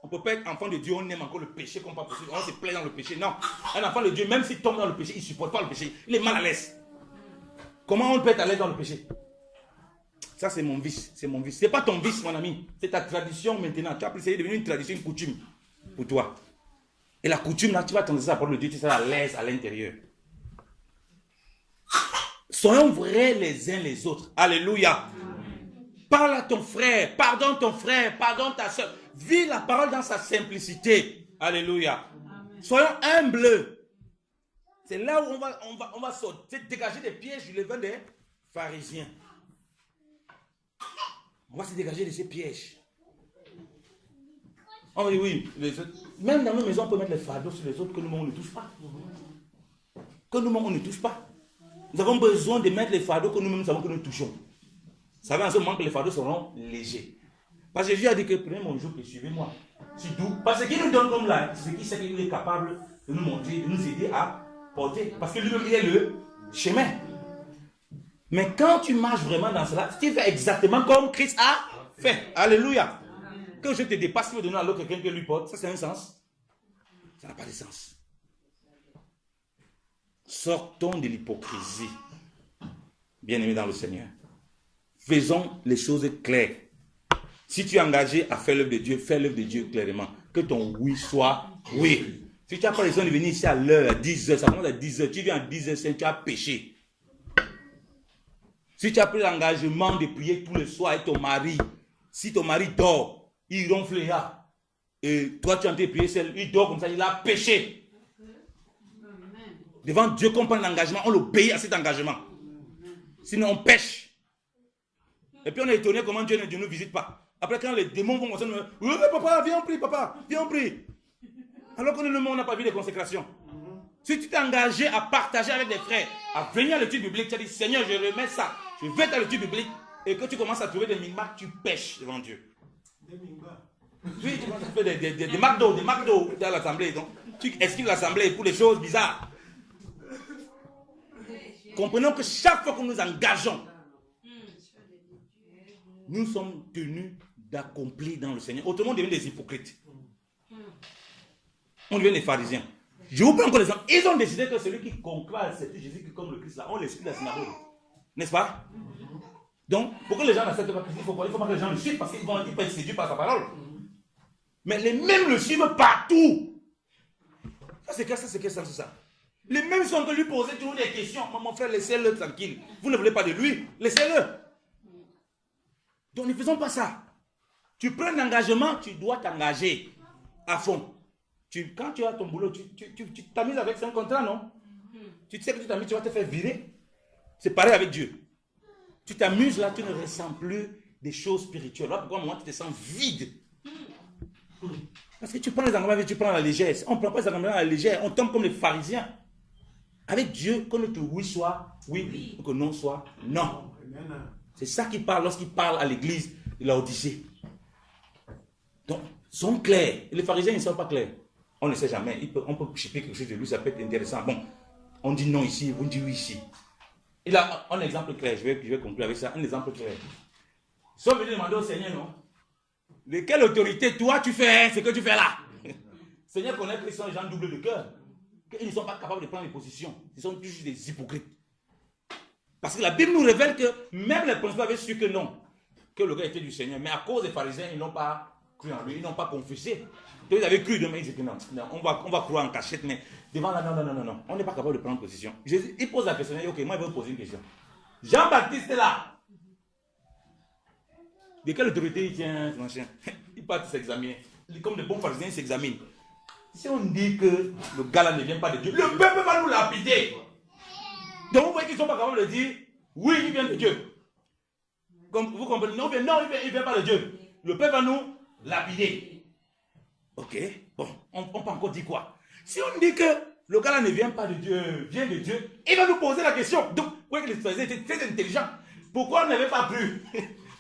[SPEAKER 1] On ne peut pas être enfant de Dieu, on aime encore le péché comme pas possible. On se plaît dans le péché. Non. Un enfant de Dieu, même s'il tombe dans le péché, il ne supporte pas le péché. Il est mal à l'aise. Comment on peut être à l'aise dans le péché? Ça, c'est mon vice. C'est mon vice. Ce n'est pas ton vice, mon ami. C'est ta tradition maintenant. Tu as c'est devenu une tradition, une coutume pour toi. Et la coutume, là, tu vas t'entendre la parole de Dieu, tu seras à l'aise à l'intérieur. Soyons vrais les uns les autres. Alléluia. Parle à ton frère, pardonne ta soeur. Vis la parole dans sa simplicité. Alléluia. Amen. Soyons humbles. C'est là où on va se dégager des pièges du levain des pharisiens. On va se dégager de ces pièges. On va dire oui, même dans nos maisons, on peut mettre les fardeaux sur les autres que nous-mêmes on ne touche pas. Que nous-mêmes on ne touche pas. Nous avons besoin de mettre les fardeaux que nous-mêmes savons que nous touchons. Vous savez en ce moment que les fardeaux seront légers. Parce que Jésus a dit que prenez mon joug et suivez-moi. C'est tout. Parce qu'il nous donne comme là, c'est qu'il sait qu'il est capable de nous montrer, de nous aider à porter. Parce que lui-même, il est le chemin. Mais quand tu marches vraiment dans cela, tu fais exactement comme Christ a fait. Alléluia. Que je te dépasse, tu veux donner à l'autre quelqu'un qui lui porte, ça c'est un sens. Ça n'a pas de sens. Sortons de l'hypocrisie. Bien-aimés dans le Seigneur. Faisons les choses claires. Si tu es engagé à faire l'œuvre de Dieu, fais l'œuvre de Dieu clairement. Que ton oui soit oui. Si tu n'as pas raison de venir ici à l'heure, à 10h, ça commence à 10h, tu viens à 10h, tu as péché. Si tu as pris l'engagement de prier tous les soirs avec ton mari, si ton mari dort, il ronflera. Et toi, tu es en train de prier seul, il dort comme ça, il a péché. Devant Dieu, qu'on prend l'engagement, on l'obéit à cet engagement. Sinon, on pêche. Et puis, on est étonné comment Dieu ne nous visite pas. Après, quand les démons vont commencer à nous dire, oui, papa, viens, on prie, papa, viens, on prie. Alors que nous, on n'a pas vu de consécration. Si tu t'es engagé à partager avec des frères, à venir à l'étude biblique, tu as dit, Seigneur, je remets ça, je vais à l'étude biblique, et que tu commences à trouver des mingmas, tu pêches devant Dieu. Des mingmas? Oui, tu commences à faire des McDo dans l'assemblée. Donc, tu esquives l'assemblée pour des choses bizarres. Comprenons que chaque fois que nous engageons, nous sommes tenus d'accomplir dans le Seigneur. Autrement, on devient des hypocrites. On devient des pharisiens. Je vous prends encore l'exemple. Ils ont décidé que celui qui conclut à accepter Jésus comme le Christ, là, on l'exclut de la synagogue. N'est-ce pas? Donc, pour que les gens n'acceptent pas Christ, il faut pas que les gens le suivent parce qu'ils vont être séduits par sa parole. Mais les mêmes le suivent partout. Ça, c'est quoi ça? Les mêmes sont que lui poser toujours des questions. Mon frère, laissez-le tranquille. Vous ne voulez pas de lui, laissez-le. Donc, ne faisons pas ça. Tu prends un engagement, tu dois t'engager à fond. Quand tu as ton boulot, tu t'amuses avec un contrat, non? Tu sais que tu t'amuses, tu vas te faire virer. C'est pareil avec Dieu. Tu t'amuses là, tu ne ressens plus des choses spirituelles. Là, pourquoi moi, tu te sens vide? Parce que tu prends les engagements, tu prends la légère. On ne prend pas les engagements à la légère, on tombe comme les pharisiens. Avec Dieu, que notre oui soit oui, que non soit non. C'est ça qu'il parle lorsqu'il parle à l'église de la Odyssée. Donc, ils sont clairs. Et les pharisiens, ils ne sont pas clairs. On ne sait jamais. On peut chiper quelque chose de lui, ça peut être intéressant. Bon, on dit non ici, on dit oui ici. Il a un exemple clair, je vais conclure avec ça, un exemple clair. Ils sont venus demander au Seigneur, non? De quelle autorité, toi, tu fais ce que tu fais là? Le Seigneur connaît qu'ils sont des gens doubles de cœur. Qu'ils ne sont pas capables de prendre des positions. Ils sont juste des hypocrites. Parce que la Bible nous révèle que même les principaux avaient su que non, que le gars était du Seigneur. Mais à cause des pharisiens, ils n'ont pas cru en lui, ils n'ont pas confessé. Donc ils avaient cru, mais ils disaient que non, on va croire en cachette, mais devant là, non, on n'est pas capable de prendre position. Jésus, il pose la question, il dit, ok, moi je vais vous poser une question. Jean-Baptiste est là. De quelle autorité il tient, machin? Il part s'examiner. Comme des bons pharisiens, il s'examine. Si on dit que le gars là ne vient pas de Dieu, le peuple va nous lapider. Donc vous voyez qu'ils ne sont pas capables de dire, oui, il vient de Dieu. Comme vous comprenez? Non, il ne vient pas de Dieu. Le peuple va nous lapider. Ok, bon, on peut encore dire quoi? Si on dit que le gars là ne vient pas de Dieu, vient de Dieu, il va nous poser la question. Donc, vous voyez que les pharisiens étaient très intelligents. Pourquoi on n'avait pas cru?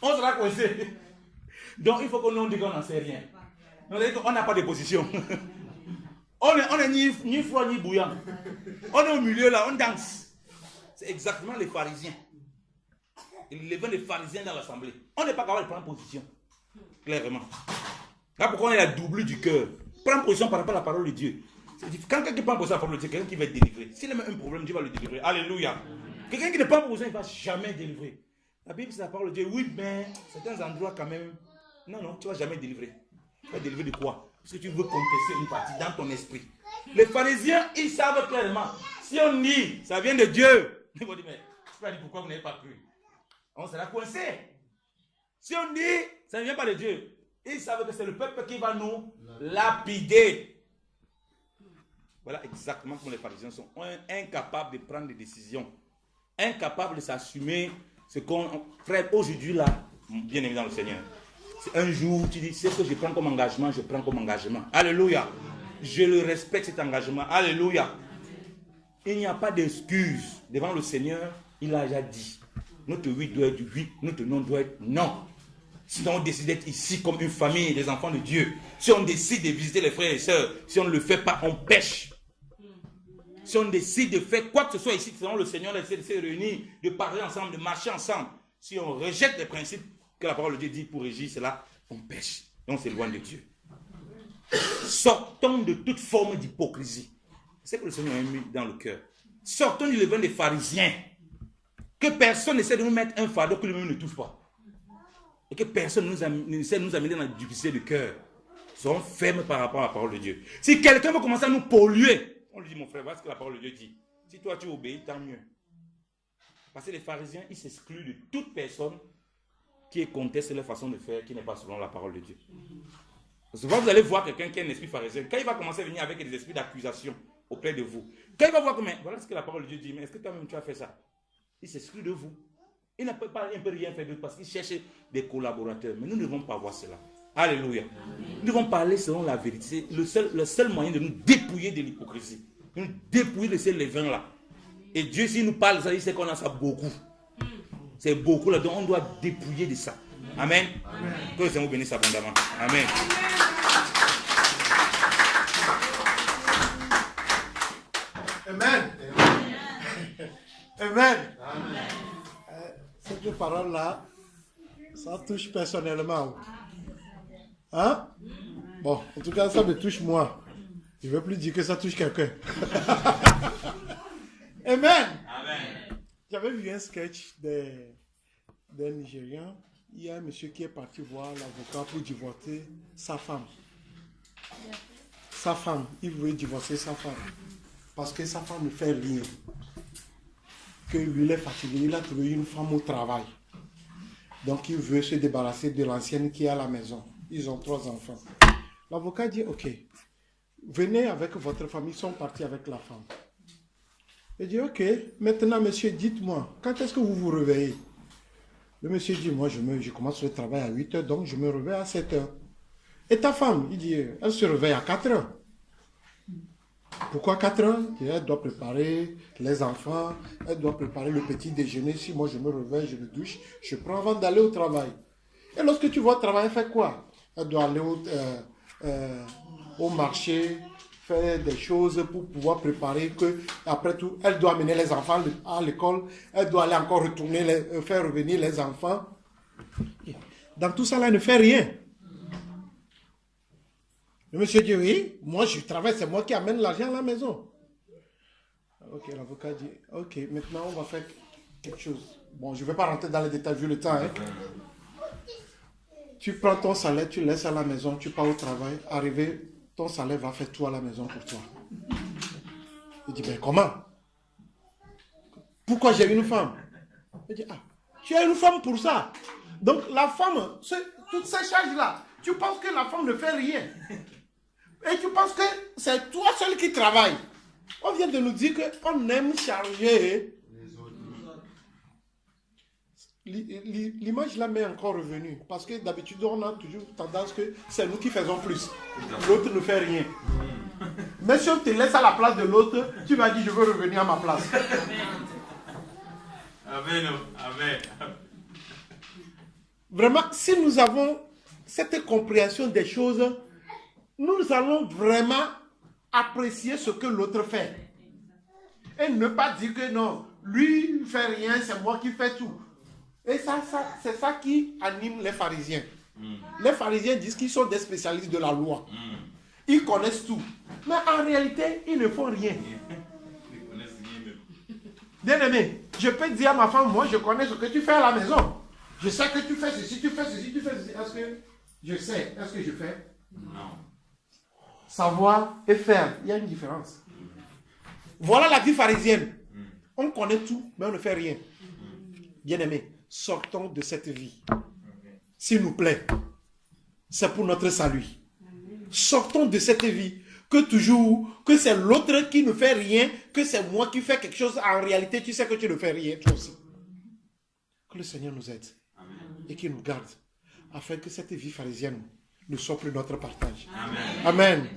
[SPEAKER 1] On sera coincé. Donc, il faut que nous dise qu'on n'en sait rien. On n'a pas de position. On est ni froid ni bouillant. On est au milieu là, on danse. C'est exactement les pharisiens. Il y avait des pharisiens dans l'assemblée. On n'est pas capable de prendre position. Clairement. Là pourquoi on est la double du cœur. Prendre position par rapport à la parole de Dieu. Quand quelqu'un prend position par la parole de Dieu, quelqu'un qui va être délivré. S'il a même un problème, Dieu va le délivrer. Alléluia. Quelqu'un qui ne prend pas position, il ne va jamais délivrer. La Bible, c'est la parole de Dieu. Oui, mais certains endroits quand même. Non, tu ne vas jamais délivrer. Tu vas délivrer de quoi? Parce que tu veux contester une partie dans ton esprit. Les pharisiens, ils savent clairement. Si on dit, ça vient de Dieu, ils vont dire, mais pourquoi vous n'avez pas cru? On sera coincé. Si on dit, ça ne vient pas de Dieu, ils savent que c'est le peuple qui va nous lapider. Voilà exactement comme les pharisiens sont incapables de prendre des décisions, incapables de s'assumer ce qu'on ferait aujourd'hui là, bien aimé dans le Seigneur. C'est un jour, tu dis, c'est ce que je prends comme engagement, je prends comme engagement. Alléluia. Je le respecte cet engagement. Alléluia. Il n'y a pas d'excuse devant le Seigneur, il a déjà dit. Notre oui doit être oui, notre non doit être non. Si on décide d'être ici comme une famille, des enfants de Dieu, si on décide de visiter les frères et sœurs, si on ne le fait pas, on pêche. Si on décide de faire quoi que ce soit ici, selon le Seigneur, de se réunir, de parler ensemble, de marcher ensemble, si on rejette les principes que la parole de Dieu dit pour régir cela, on pêche. Et on s'éloigne de Dieu. Sortons de toute forme d'hypocrisie. C'est ce que le Seigneur a mis dans le cœur. Sortons du levain des pharisiens. Que personne n'essaie de nous mettre un fardeau que lui-même ne touche pas. et que personne ne sait nous amener dans la duplicité de cœur. Soyons fermes par rapport à la parole de Dieu. Si quelqu'un veut commencer à nous polluer, on lui dit, mon frère, voilà ce que la parole de Dieu dit. Si toi tu obéis, tant mieux. Parce que les pharisiens, ils s'excluent de toute personne qui conteste leur façon de faire, qui n'est pas selon la parole de Dieu. Souvent, vous allez voir quelqu'un qui a un esprit pharisien. Quand il va commencer à venir avec des esprits d'accusation auprès de vous, quand il va voir que, mais voilà ce que la parole de Dieu dit, mais est-ce que toi-même tu as fait ça? Il s'exclut de vous. Il ne peut rien faire d'autre parce qu'il cherche des collaborateurs. Mais nous ne devons pas voir cela. Alléluia. Nous devons parler selon la vérité. C'est le seul moyen de nous dépouiller de l'hypocrisie. De nous dépouiller de ces levains-là. Et Dieu, s'il nous parle, ça, il sait qu'on a ça beaucoup. C'est beaucoup là, donc on doit dépouiller de ça. Amen. Amen. Que le Seigneur vous bénisse abondamment. Amen.
[SPEAKER 2] Amen. Amen. Amen. Cette parole-là, ça touche personnellement. Hein? Bon, en tout cas, ça me touche moi. Je ne veux plus dire que ça touche quelqu'un. Amen. Amen. J'avais vu un sketch d'un Nigérian. Il y a un monsieur qui est parti voir l'avocat pour divorcer sa femme. Sa femme, il voulait divorcer sa femme. Parce que sa femme ne fait rien. Que lui, il est fatigué. Il a trouvé une femme au travail. Donc, il veut se débarrasser de l'ancienne qui est à la maison. Ils ont 3 enfants. L'avocat dit, ok, venez avec votre femme. Ils sont partis avec la femme. Il dit, ok, maintenant, monsieur, dites-moi, quand est-ce que vous vous réveillez? Le monsieur dit, moi, je commence le travail à 8 heures, donc je me réveille à 7 heures. Et ta femme? Il dit, elle se réveille à 4 heures. Pourquoi 4 heures? Elle doit préparer les enfants, elle doit préparer le petit déjeuner. Si moi je me réveille, je me douche, je prends avant d'aller au travail. Et lorsque tu vas au travail, elle fait quoi? Elle doit aller au marché, faire des choses pour pouvoir préparer que, après tout, elle doit amener les enfants à l'école, elle doit aller encore retourner, faire revenir les enfants. Dans tout ça, là, elle ne fait rien. Le monsieur dit, oui, moi je travaille, c'est moi qui amène l'argent à la maison. Ok, l'avocat dit, ok, maintenant on va faire quelque chose. Bon, je ne vais pas rentrer dans les détails vu le temps. Hein. Tu prends ton salaire, tu laisses à la maison, tu pars au travail, arrivé, ton salaire va faire tout à la maison pour toi. Il dit, ben comment? Pourquoi j'ai une femme? Il dit, ah, tu as une femme pour ça. Donc la femme, toutes ces charges-là, tu penses que la femme ne fait rien. Et tu penses que c'est toi seul qui travaille. On vient de nous dire qu'on aime charger. L'image là m'est encore revenue. Parce que d'habitude, on a toujours tendance que c'est nous qui faisons plus. L'autre ne fait rien. Mais si on te laisse à la place de l'autre, tu vas dire je veux revenir à ma place. Amen. Amen. Vraiment, si nous avons cette compréhension des choses, nous allons vraiment apprécier ce que l'autre fait. Et ne pas dire que non, lui ne fait rien, c'est moi qui fais tout. Et ça c'est ça qui anime les pharisiens. Les pharisiens disent qu'ils sont des spécialistes de la loi. Ils connaissent tout. Mais en réalité, ils ne font rien. Bien aimé, je peux dire à ma femme, moi je connais ce que tu fais à la maison. Je sais que tu fais ceci, tu fais ceci, tu fais ceci. Est-ce que je sais? Est-ce que je fais? Non. Savoir et faire, il y a une différence. Voilà la vie pharisienne. On connaît tout, mais on ne fait rien. Bien-aimés, sortons de cette vie. S'il nous plaît, c'est pour notre salut. Sortons de cette vie. Que c'est l'autre qui ne fait rien, que c'est moi qui fais quelque chose. En réalité, tu sais que tu ne fais rien, toi aussi. Que le Seigneur nous aide et qu'il nous garde, afin que cette vie pharisienne ne soit plus notre partage. Amen. Amen.